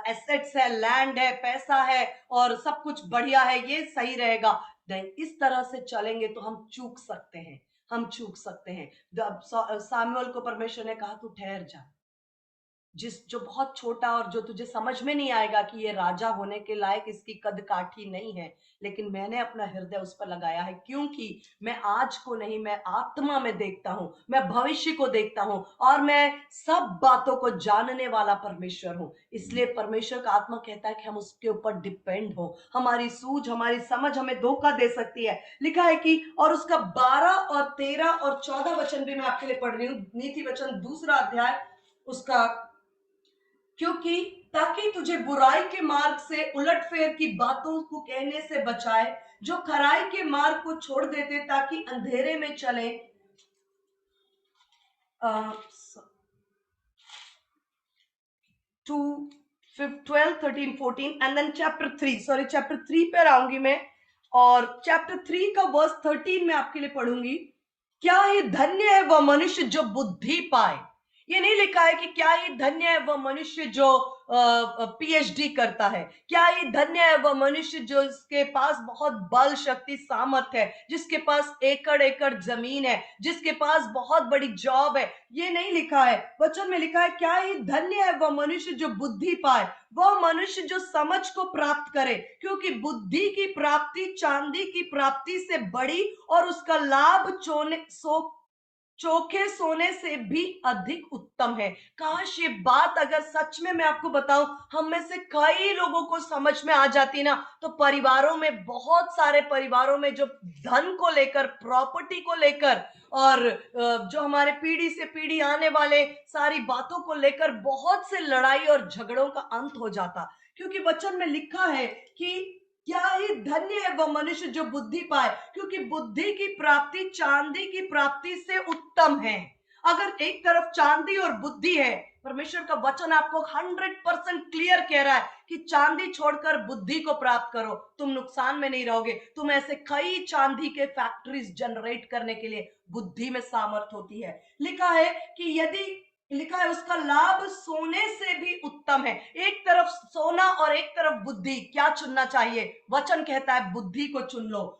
एसेट्स है, लैंड है, पैसा है और सब कुछ बढ़िया है, ये सही रहेगा। नहीं, इस तरह से चलेंगे तो हम चूक सकते हैं, हम चूक सकते हैं। सामुएल को परमेश्वर ने कहा तू ठहर जा, जो बहुत छोटा और जो तुझे समझ में नहीं आएगा कि ये राजा होने के लायक, इसकी कद काठी नहीं है, लेकिन मैंने अपना हृदय उस पर लगाया है, क्योंकि मैं आज को नहीं, मैं आत्मा में देखता हूं, मैं भविष्य को देखता हूं, और मैं सब बातों को जानने वाला परमेश्वर हूं। इसलिए परमेश्वर का आत्मा कहता है कि हम उसके ऊपर डिपेंड हो। हमारी सूझ, हमारी समझ हमें धोखा दे सकती है। लिखा है कि, और उसका 12 और 13 और 14 वचन भी मैं आपके लिए पढ़ रही हूं, नीति वचन 2 अध्याय उसका, क्योंकि ताकि तुझे बुराई के मार्ग से उलटफेर की बातों को कहने से बचाए, जो खराई के मार्ग को छोड़ देते, ताकि अंधेरे में चले। 2 12 13 14 एंड देन चैप्टर 3 पर आऊंगी मैं, और चैप्टर 3 का वर्स 13 में आपके लिए पढ़ूंगी। क्या ही धन्य है वह मनुष्य जो बुद्धि पाए। ये नहीं लिखा है कि क्या ही धन्य है वह मनुष्य जो पीएचडी करता है, क्या ही धन्य है वह मनुष्य जो इसके पास बहुत बल, शक्ति, सामर्थ है, जिसके पास एकड़ एकड़ जमीन है, जिसके पास बहुत बड़ी जॉब है। ये नहीं लिखा है, वचन में लिखा है क्या ही धन्य है वह मनुष्य जो बुद्धि पाए, वह मनुष्य जो समझ को प्राप्त करे, क्योंकि बुद्धि की प्राप्ति चांदी की प्राप्ति से बड़ी और उसका लाभ चोखे सोने से भी अधिक उत्तम है। काश ये बात अगर सच में मैं आपको बताऊं, हम में से कई लोगों को समझ में आ जाती ना, तो परिवारों में, बहुत सारे परिवारों में जो धन को लेकर, प्रॉपर्टी को लेकर, और जो हमारे पीढ़ी से पीढ़ी आने वाले सारी बातों को लेकर बहुत से लड़ाई और झगड़ों का अंत हो जाता। क्योंकि वचन में लिखा है कि क्या ही धन्य है वह मनुष्य जो बुद्धि पाए, क्योंकि बुद्धि की प्राप्ति चांदी की प्राप्ति से उत्तम है। अगर एक तरफ चांदी और बुद्धि है, परमेश्वर का वचन आपको 100% क्लियर कह रहा है कि चांदी छोड़कर बुद्धि को प्राप्त करो, तुम नुकसान में नहीं रहोगे। तुम ऐसे कई चांदी के फैक्ट्रीज जनरेट करने के लिए बुद्धि में सामर्थ होती है। लिखा है उसका लाभ सोने से भी उत्तम है। एक तरफ सोना और एक तरफ बुद्धि, क्या चुनना चाहिए? वचन कहता है बुद्धि को चुन लो।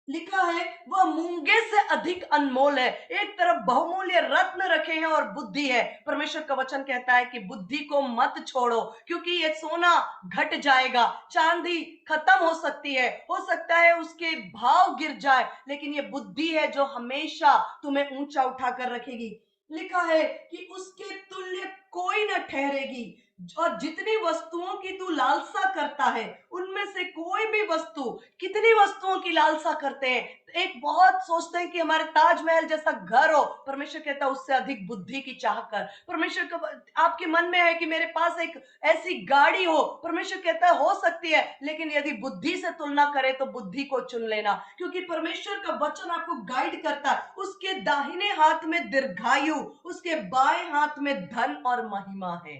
लिखा है वह मूंगे से अधिक अनमोल है। एक तरफ बहुमूल्य रत्न रखे हैं और बुद्धि है। परमेश्वर का वचन कहता है कि बुद्धि को मत छोड़ो, क्योंकि ये सोना घट जाएगा, चांदी खत्म हो सकती है, हो सकता है उसके भाव गिर जाए, लेकिन ये बुद्धि है जो हमेशा तुम्हें ऊंचा उठा कर रखेगी। लिखा है कि उसके तुल्य कोई न ठहरेगी, और जितनी वस्तुओं की तू लालसा करता है उनमें से कोई भी वस्तु, कितनी वस्तुओं की लालसा करते हैं, एक बहुत सोचते हैं कि हमारे ताजमहल जैसा घर हो, परमेश्वर कहता है उससे अधिक बुद्धि की चाह कर। परमेश्वर का आपके मन में है कि मेरे पास एक ऐसी गाड़ी हो, परमेश्वर कहता है हो सकती है, लेकिन यदि बुद्धि से तुलना करे तो बुद्धि को चुन लेना, क्योंकि परमेश्वर का वचन आपको गाइड करता है। उसके दाहिने हाथ में दीर्घायु, उसके बाएं हाथ में धन और महिमा है।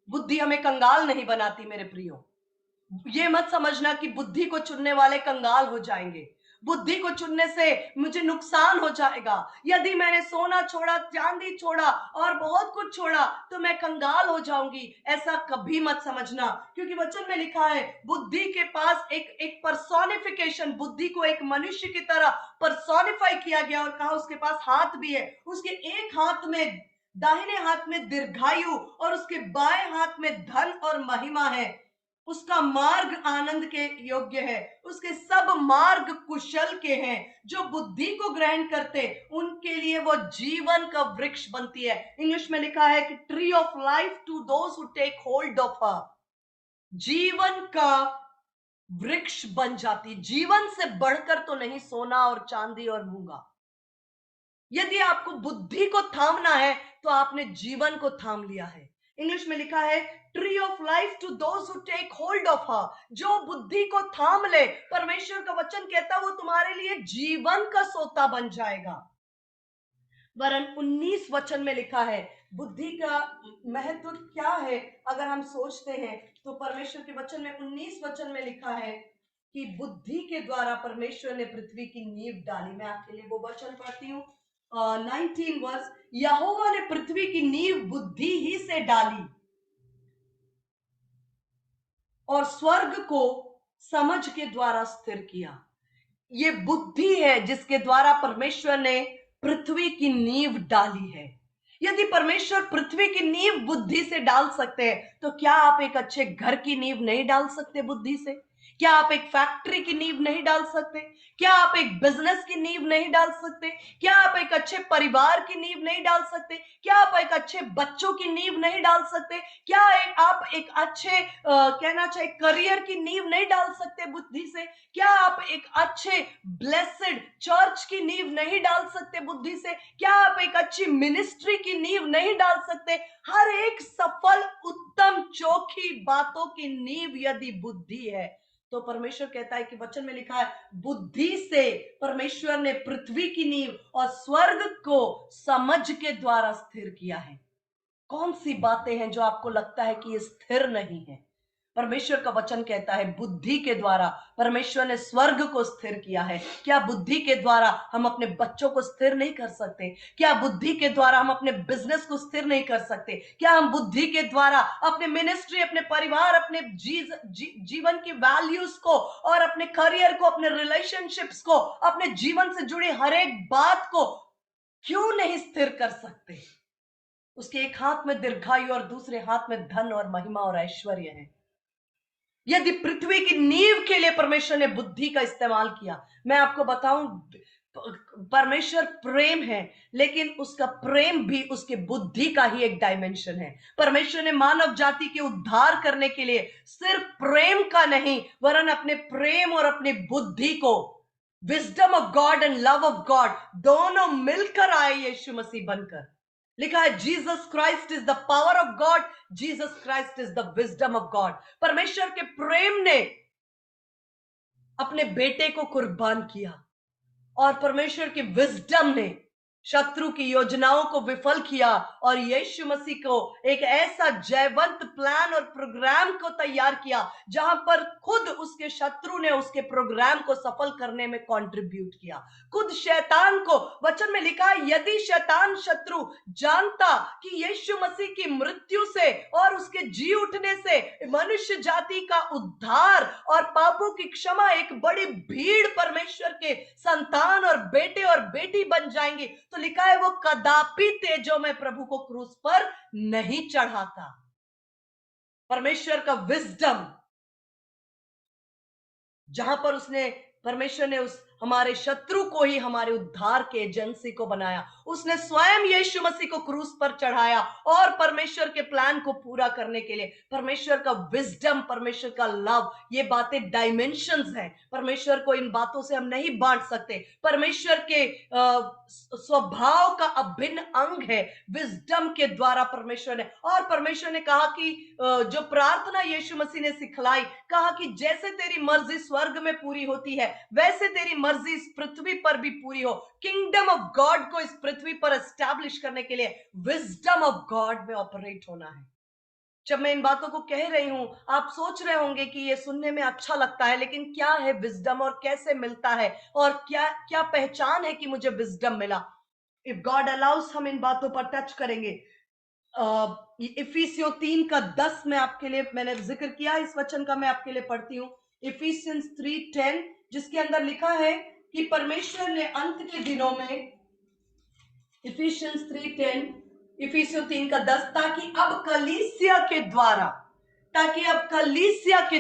बुद्धि हमें कंगाल नहीं बनाती मेरे प्रियो। ये मत समझना कि बुद्धि को चुनने वाले कंगाल हो जाएंगे। बुद्धि को चुनने से मुझे नुकसान हो जाएगा। यदि मैंने सोना छोड़ा, चांदी छोड़ा और बहुत कुछ छोड़ा तो मैं कंगाल हो जाऊंगी, ऐसा कभी मत समझना। क्योंकि वचन में लिखा है बुद्धि के पास एक पर्सोनिफिकेशन, बुद्धि को एक मनुष्य की तरह पर्सोनिफाई किया गया, और कहा उसके पास हाथ भी है। उसके एक हाथ में, दाहिने हाथ में दीर्घायु और उसके बाएं हाथ में धन और महिमा है। उसका मार्ग आनंद के योग्य है, उसके सब मार्ग कुशल के हैं। जो बुद्धि को ग्रहण करते उनके लिए वो जीवन का वृक्ष बनती है। इंग्लिश में लिखा है कि tree of life to those who take hold of her, जीवन का वृक्ष बन जाती। जीवन से बढ़कर तो नहीं सोना और चांदी और मूंगा। यदि आपको बुद्धि को थामना है तो आपने जीवन को थाम लिया है। इंग्लिश में लिखा है tree of life to those who take hold of her, जो बुद्धि को थाम ले, परमेश्वर का वचन कहता है वो तुम्हारे लिए जीवन का सोता बन जाएगा। वरन 19 वचन में लिखा है बुद्धि का महत्व क्या है। अगर हम सोचते हैं तो परमेश्वर के वचन में 19 वचन में लिखा है कि बुद्धि के द्वारा परमेश्वर ने पृथ्वी की नींव डाली। मैं आपके लिए वो वचन पढ़ती हूँ, 19 वर्ष। यहोवा ने पृथ्वी की नींव बुद्धि ही से डाली और स्वर्ग को समझ के द्वारा स्थिर किया। ये बुद्धि है जिसके द्वारा परमेश्वर ने पृथ्वी की नींव डाली है। यदि परमेश्वर पृथ्वी की नींव बुद्धि से डाल सकते हैं, तो क्या आप एक अच्छे घर की नींव नहीं डाल सकते बुद्धि से? क्या आप एक फैक्ट्री की नींव नहीं डाल सकते? क्या आप एक बिजनेस की नींव नहीं डाल सकते? क्या आप एक अच्छे परिवार की नींव नहीं डाल सकते? क्या आप एक अच्छे बच्चों की नींव नहीं डाल सकते? क्या आप एक अच्छे कहना चाहिए करियर की नींव नहीं डाल सकते बुद्धि से? क्या आप एक अच्छे ब्लेसेड चर्च की नींव नहीं डाल सकते बुद्धि से? क्या आप एक अच्छी मिनिस्ट्री की नींव नहीं डाल सकते? हर एक सफल उत्तम चोखी बातों की नींव यदि बुद्धि है, तो परमेश्वर कहता है कि वचन में लिखा है, बुद्धि से परमेश्वर ने पृथ्वी की नींव और स्वर्ग को समझ के द्वारा स्थिर किया है। कौन सी बातें हैं जो आपको लगता है कि ये स्थिर नहीं है? परमेश्वर का वचन कहता है बुद्धि के द्वारा परमेश्वर ने स्वर्ग को स्थिर किया है। क्या बुद्धि के द्वारा हम अपने बच्चों को स्थिर नहीं कर सकते? क्या बुद्धि के द्वारा हम अपने बिजनेस को स्थिर नहीं कर सकते? क्या हम बुद्धि के द्वारा अपने मिनिस्ट्री, अपने परिवार, अपने जीवन की वैल्यूज को और अपने करियर को, अपने रिलेशनशिप्स को, अपने जीवन से जुड़ी हर एक बात को क्यों नहीं स्थिर कर सकते? उसके एक हाथ में दीर्घायु और दूसरे हाथ में धन और महिमा और ऐश्वर्य है। यदि पृथ्वी की नींव के लिए परमेश्वर ने बुद्धि का इस्तेमाल किया, मैं आपको बताऊं, परमेश्वर प्रेम है, लेकिन उसका प्रेम भी उसके बुद्धि का ही एक डायमेंशन है। परमेश्वर ने मानव जाति के उद्धार करने के लिए सिर्फ प्रेम का नहीं, वरन अपने प्रेम और अपनी बुद्धि को, wisdom of God and love of God, दोनों मिलकर आए यीशु मसीह बनकर। लिखा है Jesus Christ is the power of God, Jesus Christ is the wisdom of God. परमेश्वर के प्रेम ने अपने बेटे को कुर्बान किया और परमेश्वर की विजडम ने शत्रु की योजनाओं को विफल किया और यीशु मसीह को एक ऐसा जयवंत प्लान और प्रोग्राम को तैयार किया जहां पर खुद उसके शत्रु ने उसके प्रोग्राम को सफल करने में कंट्रीब्यूट किया। खुद शैतान को, वचन में लिखा है, यदि शैतान शत्रु जानता कि यीशु मसीह की मृत्यु से और उसके जी उठने से मनुष्य जाति का उद्धार और पापों की क्षमा, एक बड़ी भीड़ परमेश्वर के संतान और बेटे और बेटी बन जाएंगे, तो लिखा है वो कदापि तेजों में प्रभु को क्रूस पर नहीं चढ़ाता। परमेश्वर का विजडम, जहां पर उसने, परमेश्वर ने उस हमारे शत्रु को ही हमारे उद्धार के एजेंसी को बनाया। उसने स्वयं यीशु मसीह को क्रूस पर चढ़ाया और परमेश्वर के प्लान को पूरा करने के लिए परमेश्वर का विजडम, परमेश्वर का लव, ये बातें डायमेंशंस हैं। परमेश्वर को इन बातों से हम नहीं बांट सकते। परमेश्वर के स्वभाव का अभिन्न अंग है विजडम के द्वारा परमेश्वर ने। और परमेश्वर ने कहा कि जो प्रार्थना यीशु मसीह ने सिखलाई, कहा कि जैसे तेरी मर्जी स्वर्ग में पूरी होती है, वैसे तेरी मर्जी इस पृथ्वी पर भी पूरी हो। किंगडम ऑफ गॉड को इस पृथ्वी पर एस्टैब्लिश करने के लिए विजडम ऑफ गॉड में ऑपरेट होना है। जब मैं इन बातों को कह रही हूं, आप सोच रहे होंगे कि ये सुनने में अच्छा लगता है, लेकिन क्या है विजडम और कैसे मिलता है और क्या क्या पहचान है कि मुझे विजडम मिला? इफ गॉड अलाउज हम इन बातों पर टच करेंगे। इफिसियों 3:10 में आपके लिए मैंने जिक्र किया, इस वचन का मैं आपके लिए पढ़ती हूँ। इफिसियंस 3:10, जिसके अंदर लिखा है कि परमेश्वर ने अंत के दिनों में, इफिसियंस 3:10, इफिसियों 3:10, ताकि अब कलीसिया के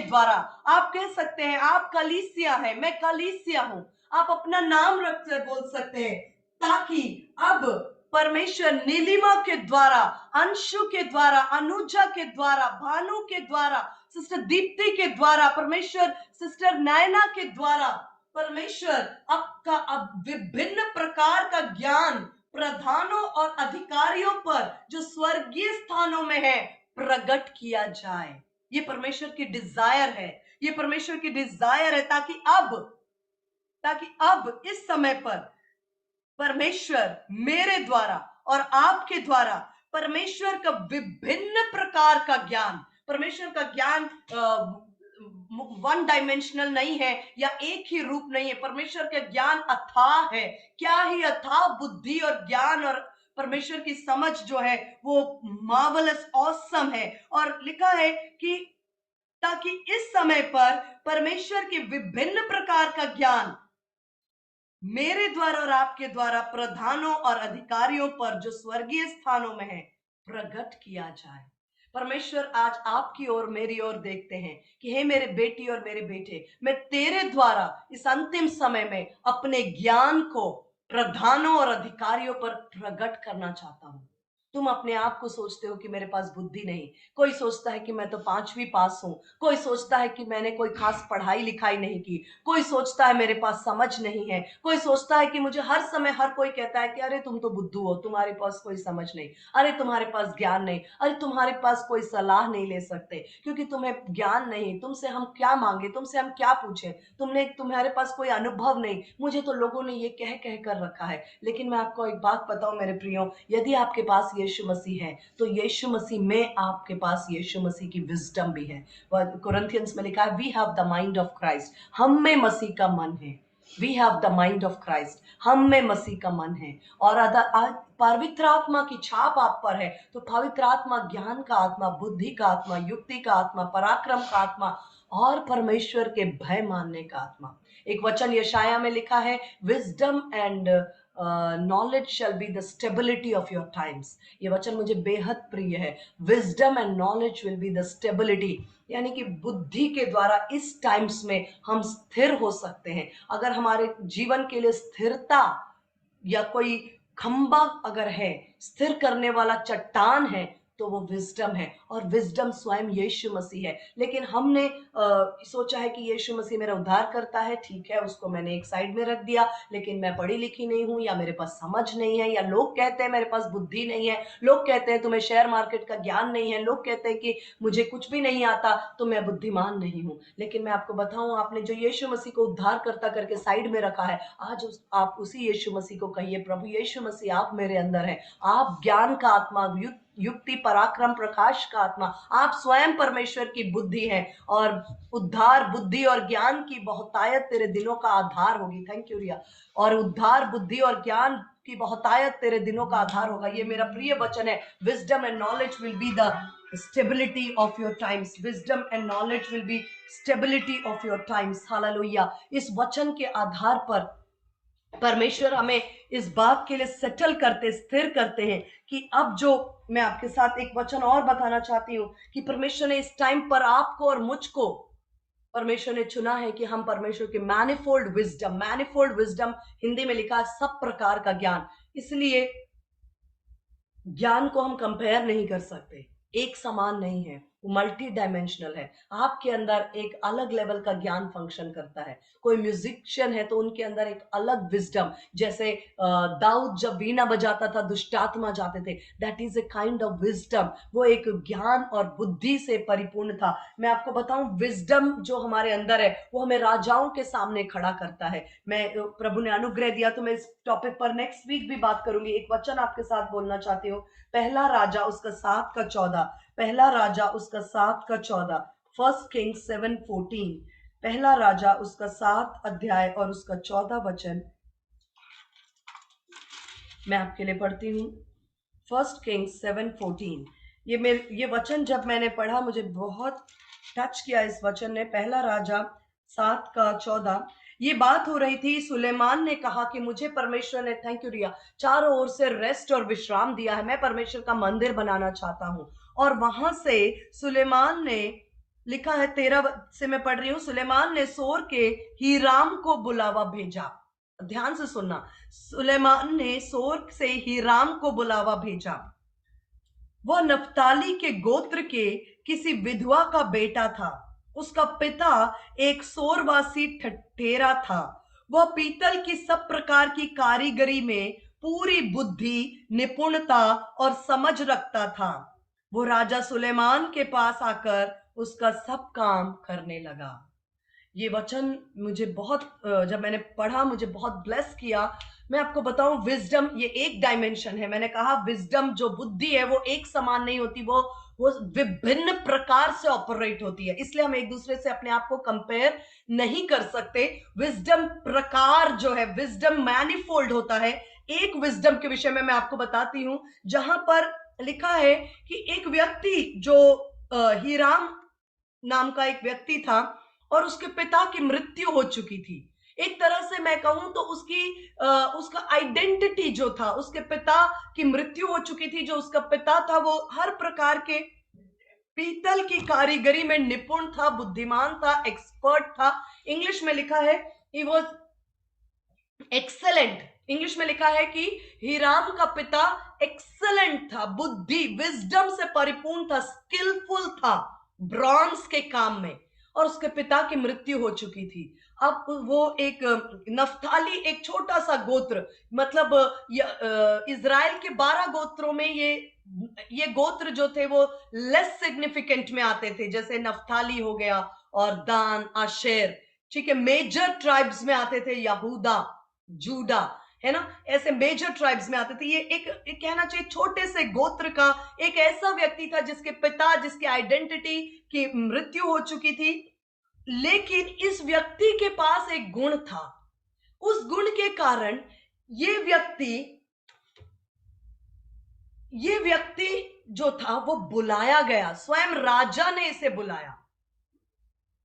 द्वारा, आप कह सकते हैं आप कलीसिया है, मैं कलीसिया हूं, आप अपना नाम रखकर बोल सकते हैं, ताकि अब परमेश्वर नीलिमा के द्वारा, अंशु के द्वारा, अनुजा के द्वारा, भानु के द्वारा, सिस्टर दीप्ति के द्वारा, परमेश्वर सिस्टर नयना के द्वारा, परमेश्वर आपका अब विभिन्न प्रकार का ज्ञान प्रधानों और अधिकारियों पर जो स्वर्गीय स्थानों में है प्रकट किया जाए। ये परमेश्वर की डिजायर है, ये परमेश्वर की डिजायर है, ताकि अब इस समय पर परमेश्वर मेरे द्वारा और आपके द्वारा परमेश्वर का विभिन्न प्रकार का ज्ञान, परमेश्वर का ज्ञान वन डायमेंशनल नहीं है या एक ही रूप नहीं है। परमेश्वर का ज्ञान अथाह है। क्या ही अथाह बुद्धि और ज्ञान और परमेश्वर की समझ जो है वो मार्वलस, ऑसम है। और लिखा है कि ताकि इस समय पर परमेश्वर के विभिन्न प्रकार का ज्ञान मेरे द्वारा और आपके द्वारा प्रधानों और अधिकारियों पर जो स्वर्गीय स्थानों में है प्रकट किया जाए। परमेश्वर आज आपकी ओर मेरी ओर देखते हैं कि हे मेरे बेटी और मेरे बेटे, मैं तेरे द्वारा इस अंतिम समय में अपने ज्ञान को प्रधानों और अधिकारियों पर प्रकट करना चाहता हूं। तुम अपने आप को सोचते हो कि मेरे पास बुद्धि नहीं, कोई सोचता है कि मैं तो 5वीं पास हूं, कोई सोचता है कि मैंने कोई खास पढ़ाई लिखाई नहीं की, कोई सोचता है मेरे पास समझ नहीं है, कोई सोचता है कि मुझे हर समय हर कोई कहता है कि अरे तुम तो बुद्धू हो, तुम्हारे पास कोई समझ नहीं, अरे तुम्हारे पास ज्ञान नहीं, अरे तुम्हारे पास कोई सलाह नहीं ले सकते क्योंकि तुम्हें ज्ञान नहीं, तुमसे हम क्या मांगे, तुमसे हम क्या पूछे, तुम्हारे पास कोई अनुभव नहीं, मुझे तो लोगों ने ये कह कह कर रखा है। लेकिन मैं आपको एक बात बताऊं मेरे प्रियो, यदि आपके पास यीशु मसीह है तो यीशु मसीह में आपके पास यीशु मसीह की विजडम भी है। कोरिन्थियंस में लिखा है we have the mind of Christ, हम में मसीह का मन है। We have the mind of Christ, हम में मसीह का मन है। और पवित्र आत्मा की छाप आप पर है तो पवित्र आत्मा ज्ञान का आत्मा, बुद्धि का आत्मा, युक्ति का आत्मा, पराक्रम का आत्मा और परमेश्वर के भय मानने का आत्मा। एक वचन यशाया में लिखा है wisdom and knowledge shall be the stability of your time's. ये वचन मुझे बेहद प्रिय है। Wisdom and knowledge will be the stability, यानी कि बुद्धि के द्वारा इस टाइम्स में हम स्थिर हो सकते हैं। अगर हमारे जीवन के लिए स्थिरता या कोई खंबा अगर है, स्थिर करने वाला चट्टान है, तो वो विजडम है और विजडम स्वयं यीशु मसीह है। लेकिन हमने सोचा है कि यीशु मसीह मेरा उद्धार करता है, ठीक है, उसको मैंने एक साइड में रख दिया, लेकिन मैं पढ़ी लिखी नहीं हूं, या मेरे पास समझ नहीं है, या लोग कहते हैं मेरे पास बुद्धि नहीं है, लोग कहते हैं तुम्हें शेयर मार्केट का ज्ञान नहीं है, लोग कहते हैं कि मुझे कुछ भी नहीं आता तो मैं बुद्धिमान नहीं हूं। लेकिन मैं आपको बताऊं, आपने जो यीशु मसीह को उद्धारकर्ता करके साइड में रखा है, आज आप उसी यीशु मसीह को कहिए प्रभु यीशु मसीह आप मेरे अंदर हैं, आप ज्ञान का आत्मा, युक्ति, पराक्रम, प्रकाश का आत्मा, आप स्वयं परमेश्वर की बुद्धि है और उद्धार, बुद्धि और ज्ञान की बहुतायत तेरे दिनों का आधार होगी। थैंक यू रिया। और उद्धार, बुद्धि और ज्ञान की बहुतायत तेरे दिनों का आधार होगा। ये मेरा प्रिय वचन है। Wisdom and knowledge will be the stability of your times. Wisdom and knowledge will be stability of your times. Hallelujah. इस वचन के आधार पर परमेश्वर हमें इस बात के लिए सेटल करते, स्थिर करते हैं कि अब जो मैं आपके साथ एक वचन और बताना चाहती हूं कि परमेश्वर ने इस टाइम पर आपको और मुझको, परमेश्वर ने चुना है कि हम परमेश्वर के मैनिफोल्ड विजडम हिंदी में लिखा है सब प्रकार का ज्ञान। इसलिए ज्ञान को हम कंपेयर नहीं कर सकते, एक समान नहीं है, वो मल्टी डायमेंशनल है। आपके अंदर एक अलग लेवल का ज्ञान फंक्शन करता है। कोई म्यूजिशियन है तो उनके अंदर एक अलग विजडम, जैसे दाऊद जब वीणा बजाता था दुष्टात्मा जाते थे, that is a kind of wisdom. वो एक ज्ञान और बुद्धि से परिपूर्ण था। मैं आपको बताऊं, विजडम जो हमारे अंदर है वो हमें राजाओं के सामने खड़ा करता है। मैं प्रभु ने अनुग्रह दिया तो मैं इस टॉपिक पर नेक्स्ट वीक भी बात करूंगी। एक वचन आपके साथ बोलना चाहती हूँ, पहला राजा उसका 7 का 14, पहला राजा उसका 7 का 14, फर्स्ट किंग 7:14, पहला राजा उसका 7 अध्याय और उसका 14 वचन मैं आपके लिए पढ़ती हूँ। First king 7:14। ये वचन जब मैंने पढ़ा मुझे बहुत टच किया इस वचन ने। पहला राजा 7 का 14, ये बात हो रही थी, सुलेमान ने कहा कि मुझे परमेश्वर ने, थैंक यू रिया, चारों ओर से रेस्ट और विश्राम दिया है, मैं परमेश्वर का मंदिर बनाना चाहता हूं। और वहां से सुलेमान ने, लिखा है 13 से मैं पढ़ रही हूं, सुलेमान ने सोर के हीराम को बुलावा भेजा। ध्यान से सुनना, सुलेमान ने सोर से हीराम को बुलावा भेजा। वह नप्ताली के गोत्र के किसी विधवा का बेटा था। उसका पिता एक सोरवासी ठठेरा था। वह पीतल की सब प्रकार की कारीगरी में पूरी बुद्धि, निपुणता और समझ रखता था। वो राजा सुलेमान के पास आकर उसका सब काम करने लगा। ये वचन मुझे बहुत, जब मैंने पढ़ा मुझे बहुत ब्लेस किया। मैं आपको बताऊं, विजडम ये एक डायमेंशन है। मैंने कहा विजडम जो बुद्धि है वो एक समान नहीं होती, वो विभिन्न प्रकार से ऑपरेट होती है। इसलिए हम एक दूसरे से अपने आप को कंपेयर नहीं कर सकते। विजडम प्रकार जो है, विजडम मैनिफोल्ड होता है। एक विजडम के विषय में मैं आपको बताती हूं, जहां पर लिखा है कि एक व्यक्ति जो हीराम नाम का एक व्यक्ति था और उसके पिता की मृत्यु हो चुकी थी। एक तरह से मैं कहूं तो उसका आइडेंटिटी जो था, उसके पिता की मृत्यु हो चुकी थी। जो उसका पिता था वो हर प्रकार के पीतल की कारीगरी में निपुण था, बुद्धिमान था, एक्सपर्ट था। इंग्लिश में लिखा है ही वॉज एक्सेलेंट। इंग्लिश में लिखा है कि हीराम का पिता एक्सेलेंट था, बुद्धि विजडम से परिपूर्ण था, स्किलफुल था ब्रॉन्ज के काम में, और उसके पिता की मृत्यु हो चुकी थी। अब वो एक नफ्ताली, एक छोटा सा गोत्र, मतलब इजराइल के 12 गोत्रों में ये गोत्र जो थे वो लेस सिग्निफिकेंट में आते थे, जैसे नफ्ताली हो गया और दान, आशेर, ठीक है। मेजर ट्राइब्स में आते थे यहूदा, जूडा, है ना, ऐसे मेजर ट्राइब्स में आते थे। ये एक कहना चाहिए छोटे से गोत्र का एक ऐसा व्यक्ति था जिसके पिता, जिसके आइडेंटिटी की मृत्यु हो चुकी थी, लेकिन इस व्यक्ति के पास एक गुण था। उस गुण के कारण ये व्यक्ति जो था वो बुलाया गया, स्वयं राजा ने इसे बुलाया।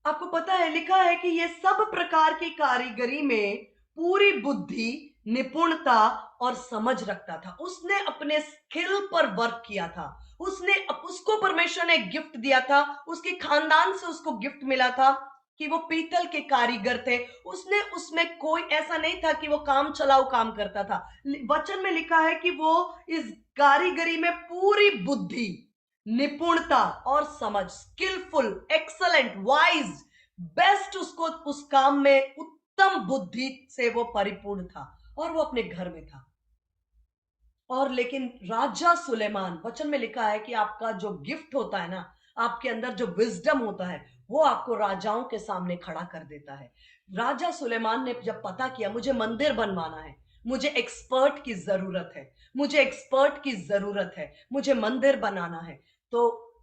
आपको पता है, लिखा है कि ये सब प्रकार की कारीगरी में पूरी बुद्धि, निपुणता और समझ रखता था। उसने अपने स्किल पर वर्क किया था। उसको परमेश्वर ने गिफ्ट दिया था, उसके खानदान से उसको गिफ्ट मिला था कि वो पीतल के कारीगर थे। उसमें कोई ऐसा नहीं था कि वो काम चलाऊ काम करता था। वचन में लिखा है कि वो इस कारीगरी में पूरी बुद्धि, निपुणता और समझ, स्किलफुल, एक्सलेंट, वाइज, बेस्ट, उसको उस काम में उत्तम बुद्धि से वो परिपूर्ण था, और वो अपने घर में था। और लेकिन राजा सुलेमान, वचन में लिखा है कि आपका जो गिफ्ट होता है ना, आपके अंदर जो विजडम होता है, वो आपको राजाओं के सामने खड़ा कर देता है। राजा सुलेमान ने जब पता किया मुझे मंदिर बनवाना है, मुझे एक्सपर्ट की जरूरत है, मुझे मंदिर बनाना है, तो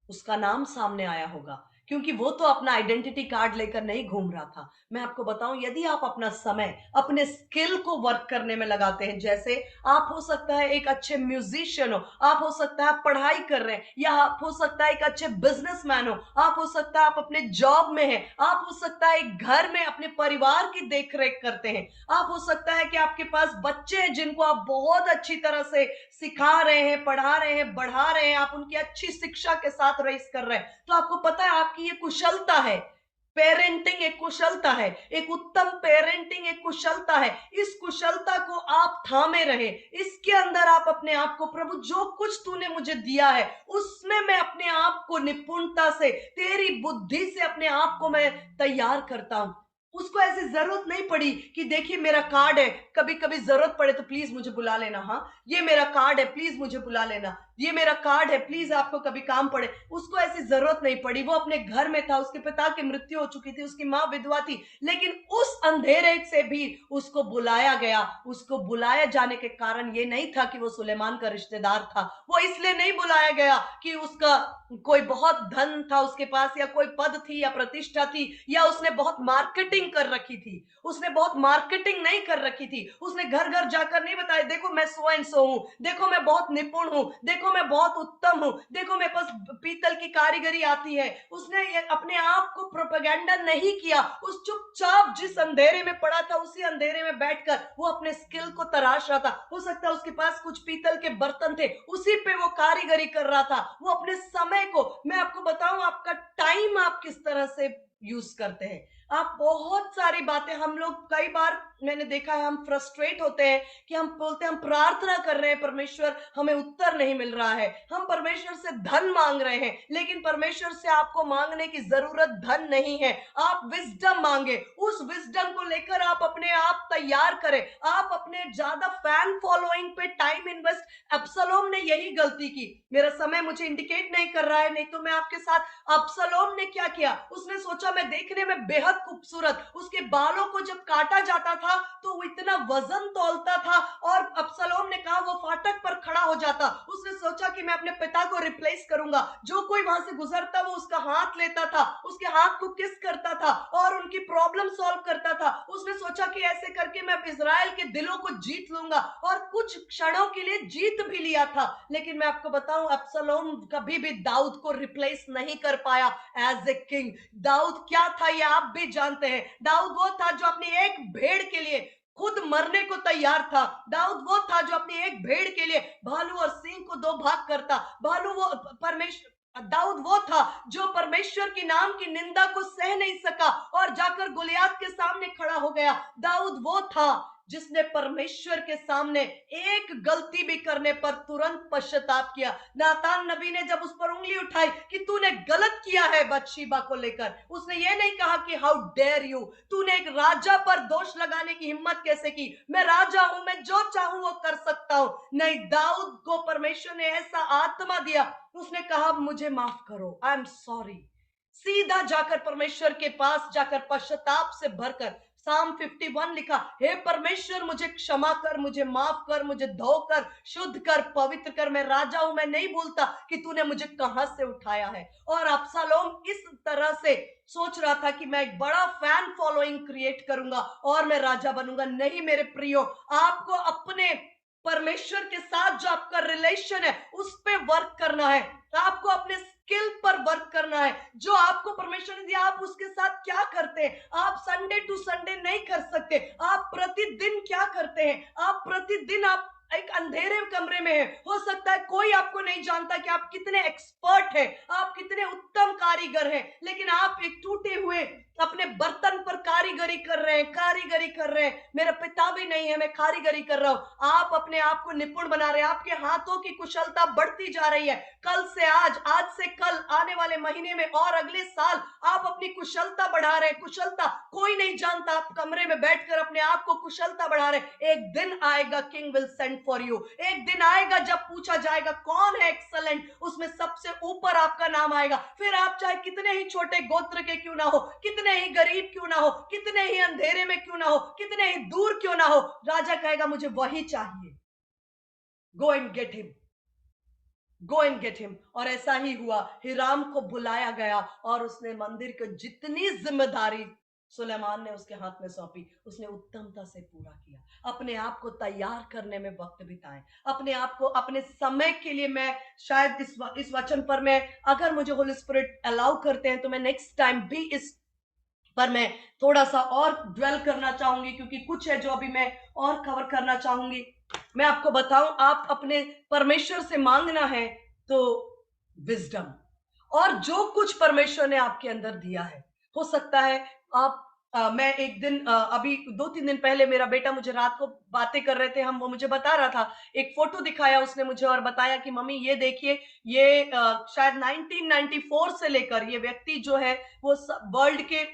उसका नाम सामने आया होगा, क्योंकि वो तो अपना आइडेंटिटी कार्ड लेकर नहीं घूम रहा था। मैं आपको बताऊं, यदि आप अपना समय अपने स्किल को वर्क करने में लगाते हैं, जैसे आप हो सकता है एक अच्छे म्यूजिशियन हो, आप हो सकता है आप पढ़ाई कर रहे हैं, या आप हो सकता है एक अच्छे बिजनेसमैन हो, आप हो सकता है आप अपने जॉब में हैं, आप हो सकता है एक घर में अपने परिवार की देखरेख करते हैं, आप हो सकता है कि आपके पास बच्चे हैं जिनको आप बहुत अच्छी तरह से सिखा रहे हैं, पढ़ा रहे हैं, बढ़ा रहे हैं, आप उनकी अच्छी शिक्षा के साथ रेस कर रहे हैं। तो आपको पता है आपकी ये कुशलता है। पेरेंटिंग एक कुशलता है, एक उत्तम पेरेंटिंग एक कुशलता है। इस कुशलता को आप थामे रहे, इसके अंदर आप अपने आप को, प्रभु जो कुछ तूने मुझे दिया है उसमें मैं अपने आप को निपुणता से, तेरी बुद्धि से अपने आप को मैं तैयार करता हूं। उसको ऐसी जरूरत नहीं पड़ी कि देखिए मेरा कार्ड है, कभी कभी जरूरत पड़े तो प्लीज मुझे बुला लेना, हाँ ये मेरा कार्ड है, प्लीज मुझे बुला लेना, ये मेरा कार्ड है, प्लीज आपको कभी काम पड़े। उसको ऐसी जरूरत नहीं पड़ी। वो अपने घर में था, उसके पिता की मृत्यु हो चुकी थी, उसकी माँ विधवा थी, लेकिन उस अंधेरे से भी उसको बुलाया गया। उसको बुलाया जाने के कारण ये नहीं था कि वो सुलेमान का रिश्तेदार था। वो इसलिए नहीं बुलाया गया कि उसका कोई बहुत धन था उसके पास, या कोई पद थी या प्रतिष्ठा थी, या उसने बहुत मार्केटिंग कर रखी थी। उसने बहुत मार्केटिंग नहीं कर रखी थी। उसने घर घर जाकर नहीं बताया देखो मैं सो एंड सो हूं, देखो मैं बहुत निपुण हूं, देखो मैं बहुत उत्तम हूं, देखो मेरे पास पीतल की कारीगरी आती है। उसने अपने आप को प्रोपेगेंडा नहीं किया। उस चुपचाप जिस अंधेरे में पड़ा था, उसी अंधेरे में बैठकर वो अपने स्किल को तराश रहा था। हो सकता है उसके पास कुछ पीतल के बर्तन थे, उसी पे वो कारीगरी कर रहा था। वो अपने समय को, मैं आपको बताऊं आपका टाइम आप किस तरह से यूज करते हैं। आप बहुत सारी बातें, हम लोग कई बार मैंने देखा है हम फ्रस्ट्रेट होते हैं कि हम बोलते हैं हम प्रार्थना कर रहे हैं, परमेश्वर हमें उत्तर नहीं मिल रहा है, हम परमेश्वर से धन मांग रहे हैं, लेकिन परमेश्वर से आपको मांगने की जरूरत धन नहीं है। आप विजडम मांगे, उस विजडम को लेकर आप अपने आप तैयार करें। आप अपने ज्यादा फैन फॉलोइंग पे टाइम इन्वेस्ट, अब्सलोम ने यही गलती की। मेरा समय मुझे इंडिकेट नहीं कर रहा है, नहीं तो मैं आपके साथ, अब्सलोम ने क्या किया, उसने सोचा मैं देखने में बेहद खूबसूरत, उसके बालों को जब काटा जाता था तो वो इतना वजन तौलता था, और अब्सलोम ने कहा वो फाटक पर खड़ा हो जाता। उसने सोचा कि मैं अपने पिता को रिप्लेस करूंगा। जो कोई वहां से गुजरता वो उसका हाथ लेता था, उसके हाथ को किस करता था और उनकी प्रॉब्लम सॉल्व करता था। उसने सोचा कि ऐसे करके मैं इजराइल के दिलों को जीत लूंगा और कुछ क्षणों के लिए जीत भी लिया था। लेकिन मैं आपको बताऊं, अब्सलोम कभी भी दाऊद को रिप्लेस नहीं कर पाया एज ए किंग। दाऊद क्या था ये आप भी जानते हैं। दाऊद वो था जो अपनी एक भेड़ के लिए खुद मरने को तैयार था। दाऊद वो था जो अपनी एक भेड़ के लिए भालू और सिंह को दो भाग करता। भालू वो परमेश्वर दाऊद वो था जो परमेश्वर के नाम की निंदा को सह नहीं सका और जाकर गोलियात के सामने खड़ा हो गया। दाऊद वो था जिसने परमेश्वर के सामने एक गलती भी करने पर तुरंत पश्चाताप किया। नातान नबी ने जब उस पर उंगली उठाई कि तूने गलत किया है बतशीबा को लेकर, उसने ये नहीं कहा कि हाउ डेयर यू, तूने एक राजा पर दोष लगाने की हिम्मत कैसे की, मैं राजा हूं, मैं जो चाहूं वो कर सकता हूं। नहीं, दाऊद को परमेश्वर ने ऐसा आत्मा दिया, उसने कहा मुझे माफ करो, आई एम सॉरी। सीधा जाकर परमेश्वर के पास जाकर पश्चाताप से भरकर साम 51 लिखा, हे परमेश्वर मुझे क्षमा कर, मुझे माफ कर, मुझे धोकर शुद्ध कर, पवित्र कर, मैं राजा हूं, मैं नहीं भूलता कि तूने मुझे कहां से उठाया है। और अब्सलोम इस तरह से सोच रहा था कि मैं एक बड़ा फैन फॉलोइंग क्रिएट करूंगा और मैं राजा बनूंगा। नहीं मेरे प्रियो, आपको अपने परमेश्वर के साथ जो आपका रिलेशन है उस पे वर्क करना है। आपको अपने स्किल पर वर्क करना है। जो आपको परमेश्वर ने दिया आप उसके साथ क्या करते हैं। आप संडे टू संडे नहीं कर सकते। आप प्रतिदिन क्या करते हैं। आप प्रतिदिन आप एक अंधेरे कमरे में है, हो सकता है कोई आपको नहीं जानता कि आप कितने एक्सपर्ट हैं, आप कितने उत्तम कारीगर हैं, लेकिन आप एक टूटे हुए अपने बर्तन पर कारीगरी कर रहे हैं, कारीगरी कर रहे हैं। मेरा पिता भी नहीं है, मैं कारीगरी कर रहा हूं। आप अपने आप को निपुण बना रहे हैं, आपके हाथों की कुशलता बढ़ती जा रही है। कल से आज, आज से कल, आने वाले महीने में और अगले साल आप अपनी कुशलता बढ़ा रहे हैं। कुशलता कोई नहीं जानता, आप कमरे में बैठकर अपने आप को कुशलता बढ़ा रहे हैं। एक दिन आएगा king will send for you. एक दिन आएगा जब पूछा जाएगा कौन है एक्सलेंट, उसमें सबसे ऊपर आपका नाम आएगा। फिर आप चाहे कितने ही छोटे गोत्र के क्यों ना हो, कितने ही गरीब क्यों ना हो, कितने ही अंधेरे में क्यों ना हो, कितने ही दूर क्यों ना हो, राजा कहेगा मुझे वही चाहिए। Go and get him, go and get him. और ऐसा ही हुआ, हिराम को बुलाया गया और उसने मंदिर की जितनी जिम्मेदारी सुलेमान ने उसके हाथ में सौंपी, उसने उत्तमता से पूरा किया। अपने आप को तैयार करने में वक्त बिताएं, अपने आप को अपने समय के लिए। मैं शायद इस वचन पर मैं, अगर मुझे होली स्पिरिट अलाउ करते हैं तो मैं नेक्स्ट टाइम भी इस पर मैं थोड़ा सा और ड्वेल करना चाहूंगी, क्योंकि कुछ है जो अभी मैं और कवर करना चाहूंगी। मैं आपको बताऊं, आप अपने परमेश्वर से मांगना है तो विजडम, और जो कुछ परमेश्वर ने आपके अंदर दिया है, हो सकता है आप मैं एक दिन अभी 2-3 दिन पहले मेरा बेटा मुझे रात को बातें कर रहे थे, हम वो मुझे बता रहा था, एक फोटो दिखाया उसने मुझे और बताया कि मम्मी ये देखिए, ये शायद 1994 से लेकर ये व्यक्ति जो है वो वर्ल्ड के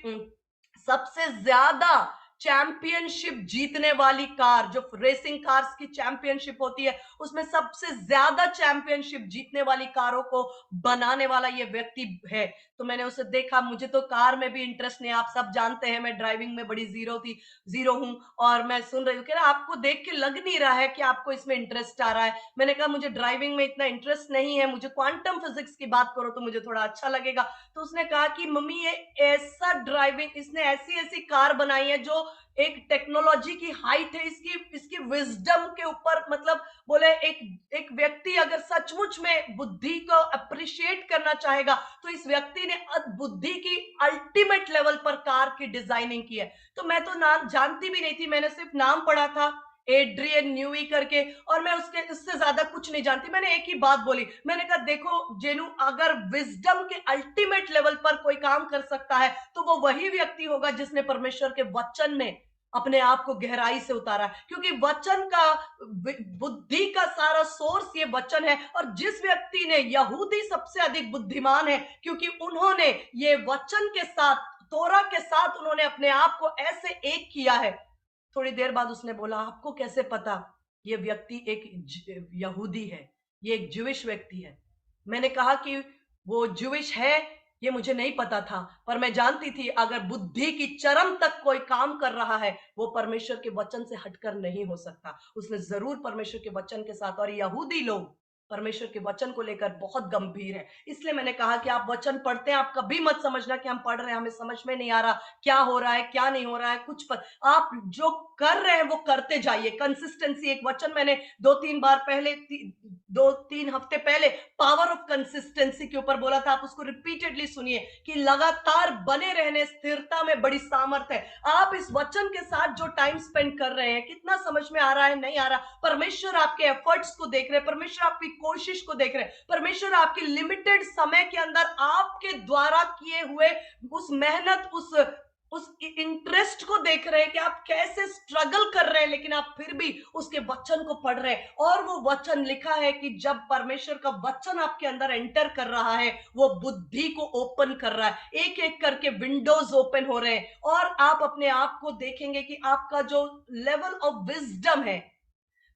सबसे ज्यादा चैंपियनशिप जीतने वाली कार, जो रेसिंग कार्स की चैंपियनशिप होती है उसमें सबसे ज्यादा चैंपियनशिप जीतने वाली कारों को बनाने वाला ये व्यक्ति है। तो मैंने उसे देखा, मुझे तो कार में भी इंटरेस्ट नहीं, आप सब जानते हैं मैं ड्राइविंग में बड़ी जीरो हूं। और मैं सुन रही हूँ कि आपको देख के लग नहीं रहा है कि आपको इसमें इंटरेस्ट आ रहा है। मैंने कहा मुझे ड्राइविंग में इतना इंटरेस्ट नहीं है, मुझे क्वांटम फिजिक्स की बात करो तो मुझे थोड़ा अच्छा लगेगा। तो उसने कहा कि मम्मी ये ऐसा ड्राइविंग, इसने ऐसी ऐसी कार बनाई है जो एक टेक्नोलॉजी की हाइट है, इसकी इसकी विजडम के ऊपर, मतलब बोले एक एक व्यक्ति अगर सचमुच में बुद्धि को अप्रिशिएट करना चाहेगा तो इस व्यक्ति ने बुद्धि की अल्टीमेट लेवल पर कार की डिजाइनिंग की है। तो मैं तो नाम जानती भी नहीं थी, मैंने सिर्फ नाम पढ़ा था एड्रियन न्यूई करके, और मैं उसके इससे ज्यादा कुछ नहीं जानती। मैंने एक ही बात बोली, मैंने कहा देखो जेनू, अगर विजडम के अल्टीमेट लेवल पर कोई काम कर सकता है तो वो वही व्यक्ति होगा जिसने परमेश्वर के वचन में अपने आप को गहराई से उतारा, क्योंकि वचन का बुद्धि का सारा सोर्स ये वचन है। और जिस व्यक्ति ने, यहूदी सबसे अधिक बुद्धिमान है क्योंकि उन्होंने ये वचन के साथ, तोरा के साथ उन्होंने अपने आप को ऐसे एक किया है। थोड़ी देर बाद उसने बोला आपको कैसे पता ये व्यक्ति एक यहूदी है, ये एक ज्यूइश व्यक्ति है। मैंने कहा कि वो ज्यूइश है ये मुझे नहीं पता था, पर मैं जानती थी अगर बुद्धि की चरम तक कोई काम कर रहा है वो परमेश्वर के वचन से हटकर नहीं हो सकता। उसने जरूर परमेश्वर के वचन के साथ, और यहूदी लोग परमेश्वर के वचन को लेकर बहुत गंभीर है। इसलिए मैंने कहा कि आप वचन पढ़ते हैं, आप कभी मत समझना कि हम पढ़ रहे हैं, हमें समझ में नहीं आ रहा क्या हो रहा है, क्या नहीं हो रहा है, कुछ पर आप जो कर रहे हैं वो करते जाइए। कंसिस्टेंसी, एक वचन मैंने 2-3 बार पहले 2-3 हफ्ते पहले पावर ऑफ कंसिस्टेंसी के ऊपर बोला था। आप उसको रिपीटेडली सुनिए कि लगातार बने रहने, स्थिरता में बड़ी सामर्थ है। आप इस वचन के साथ जो टाइम स्पेंड कर रहे हैं, कितना समझ में आ रहा है, नहीं आ रहा, परमेश्वर आपके एफर्ट्स को देख रहे हैं, परमेश्वर आपकी कोशिश को देख रहे हैं, परमेश्वर आपकी लिमिटेड समय के अंदर आपके द्वारा किए हुए उस मेहनत, उस इंटरेस्ट को देख रहे हैं कि आप कैसे स्ट्रगल कर रहे हैं, लेकिन आप फिर भी उसके वचन को पढ़ रहे हैं। और वो वचन लिखा है कि जब परमेश्वर का वचन आपके अंदर एंटर कर रहा है, वो बुद्धि को ओपन कर रहा है, एक एक करके विंडोज ओपन हो रहे हैं, और आप अपने आप को देखेंगे कि आपका जो लेवल ऑफ विजडम है,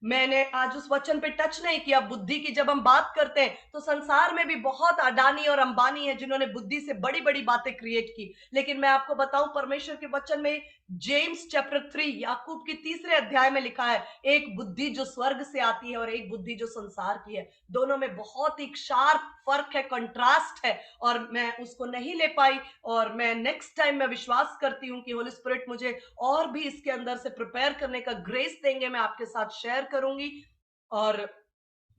मैंने आज उस वचन पे टच नहीं किया। बुद्धि की जब हम बात करते हैं तो संसार में भी बहुत अडानी और अंबानी है जिन्होंने बुद्धि से बड़ी बड़ी बातें क्रिएट की, लेकिन मैं आपको बताऊं परमेश्वर के वचन में जेम्स चैप्टर 3 याकूब की 3 अध्याय में लिखा है, एक बुद्धि जो स्वर्ग से आती है और एक बुद्धि जो संसार की है, दोनों में बहुत ही शार्प फर्क है, कंट्रास्ट है, और मैं उसको नहीं ले पाई। और मैं नेक्स्ट टाइम मैं विश्वास करती हूँ कि होली स्पिरिट मुझे और भी इसके अंदर से प्रिपेयर करने का ग्रेस देंगे, मैं आपके साथ शेयर करूंगी, और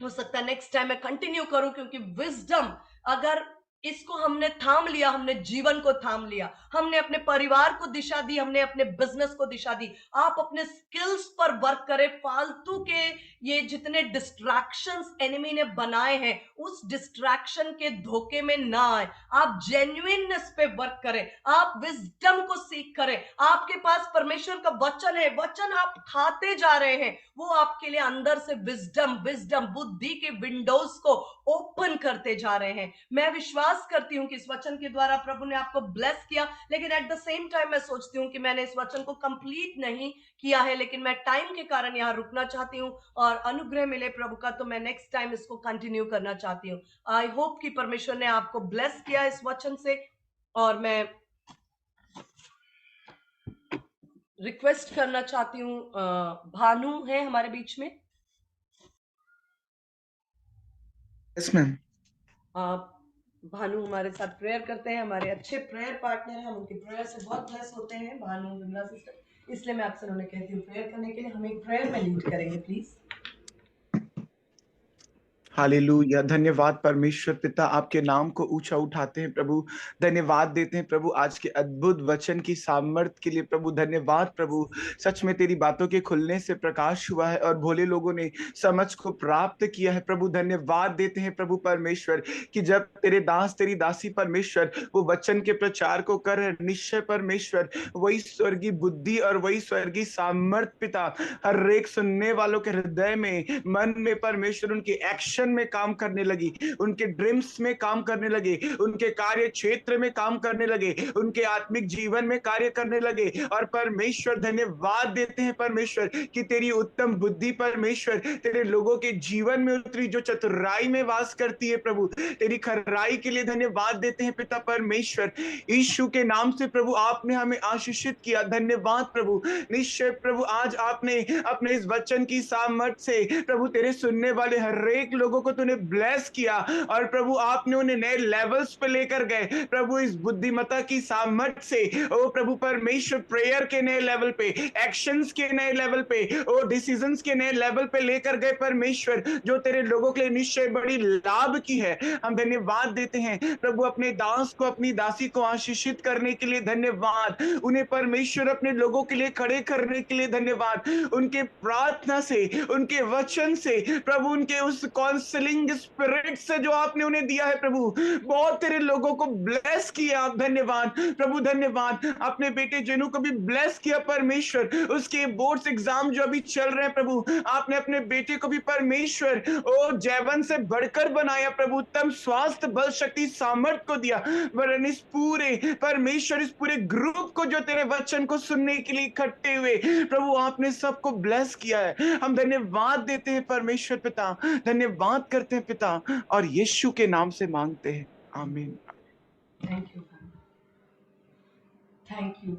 हो सकता है नेक्स्ट टाइम मैं कंटिन्यू करूं, क्योंकि विजडम, अगर इसको हमने थाम लिया, हमने जीवन को थाम लिया, हमने अपने परिवार को दिशा दी, हमने अपने बिजनेस को दिशा दी। आप अपने स्किल्स पर वर्क करें, फालतू के ये जितने डिस्ट्रैक्शंस एनिमी ने बनाए हैं उस डिस्ट्रैक्शन के धोखे में ना आए। आप जेन्युइननेस पे वर्क करें, आप विजडम को सीख करें। आपके पास परमेश्वर का वचन है, वचन आप खाते जा रहे हैं, वो आपके लिए अंदर से विजडम विजडम बुद्धि के विंडोज को ओपन करते जा रहे हैं। मैं विश्वास करती हूं कि इस वचन के द्वारा प्रभु ने आपको ब्लेस किया, लेकिन एट द सेम टाइम मैं सोचती हूँ कि मैंने इस वचन को कंप्लीट नहीं किया है, लेकिन मैं टाइम के कारण यहाँ रुकना चाहती हूँ, और अनुग्रह मिले प्रभु का तो मैं नेक्स्ट टाइम इसको कंटिन्यू करना चाहती हूँ। आई होप कि परमेश्वर ने आपको ब्लेस किया इस वचन से, और मैं रिक्वेस्ट करना चाहती हूँ, भानु है हमारे बीच में। Yes ma'am. भानु हमारे साथ प्रेयर करते हैं, हमारे अच्छे प्रेयर पार्टनर हैं, हम उनके प्रेयर से बहुत ब्लेस होते हैं, भानु विमला सिस्टर। इसलिए मैं अक्सर उन्हें कहती हूँ प्रेयर करने के लिए, हमें प्रेयर में लीड करेंगे प्लीज। हालेलुया, धन्यवाद परमेश्वर पिता, आपके नाम को ऊंचा उठाते हैं प्रभु। धन्यवाद देते हैं प्रभु आज के अद्भुत वचन की सामर्थ के लिए प्रभु। धन्यवाद प्रभु, सच में तेरी बातों के खुलने से प्रकाश हुआ है और भोले लोगों ने समझ को प्राप्त किया है प्रभु। धन्यवाद देते हैं प्रभु परमेश्वर कि जब तेरे दास तेरी दासी परमेश्वर वो वचन के प्रचार को कर रहे, निश्चय परमेश्वर वही स्वर्गीय बुद्धि और वही स्वर्गीय सामर्थ पिता हर एक सुनने वालों के हृदय में, मन में परमेश्वर उनके एक्शन में काम करने लगी, उनके ड्रीम्स में काम करने लगे, उनके कार्य क्षेत्र में काम करने लगे, उनके आत्मिक जीवन में कार्य करने लगे। और परमेश्वर धन्यवाद देते हैं परमेश्वर कि तेरी उत्तम बुद्धि परमेश्वर तेरे लोगों के जीवन में उतरी, जो चतुराई में वास करती है प्रभु। तेरी खराई के लिए धन्यवाद देते हैं पिता परमेश्वर। यीशु के नाम से प्रभु आपने हमें आशीषित किया, धन्यवाद प्रभु। निश्चय प्रभु आज आपने अपने इस वचन की सामर्थ से प्रभु तेरे सुनने वाले हर एक लोगों को तूने ब्लेस किया, और प्रभु आपने उन्हें नए लेवल्स पे लेकर गए प्रभु। इस बुद्धिमत्ता की सामर्थ से ओ प्रभु परमेश्वर प्रेयर के नए लेवल पे, एक्शंस के नए लेवल पे, ओ डिसीजंस के नए लेवल पे लेकर गए परमेश्वर, जो तेरे लोगों के लिए निश्चय बड़ी लाभ की है। हम धन्यवाद देते हैं प्रभु, अपने दास को अपनी दासी को आशीषित करने के लिए धन्यवाद, उन्हें परमेश्वर अपने लोगों के लिए खड़े करने के लिए धन्यवाद। उनके प्रार्थना से, उनके वचन से प्रभु, उनके उस काउंसलिंग स्पिरिट से जो आपने उन्हें दिया है प्रभु, बहुत तेरे लोगों को ब्लेस किया आप। धन्यवाद प्रभु, धन्यवाद। अपने बेटे जेनू को भी ब्लेस किया परमेश्वर, उसके बोर्ड्स एग्जाम जो अभी चल रहे हैं प्रभु, आपने अपने बेटे को भी परमेश्वर ओ जैवन से बढ़कर बनाया प्रभु, उत्तम स्वास्थ्य बल शक्ति सामर्थ को दिया। वरन इस पूरे परमेश्वर, इस पूरे ग्रुप को जो तेरे वचन को सुनने के लिए इकट्ठे हुए प्रभु, आपने सबको ब्लेस किया है। हम धन्यवाद देते हैं परमेश्वर पिता, धन्यवाद करते हैं पिता, और यीशु के नाम से मांगते हैं, आमीन। Thank you, thank you.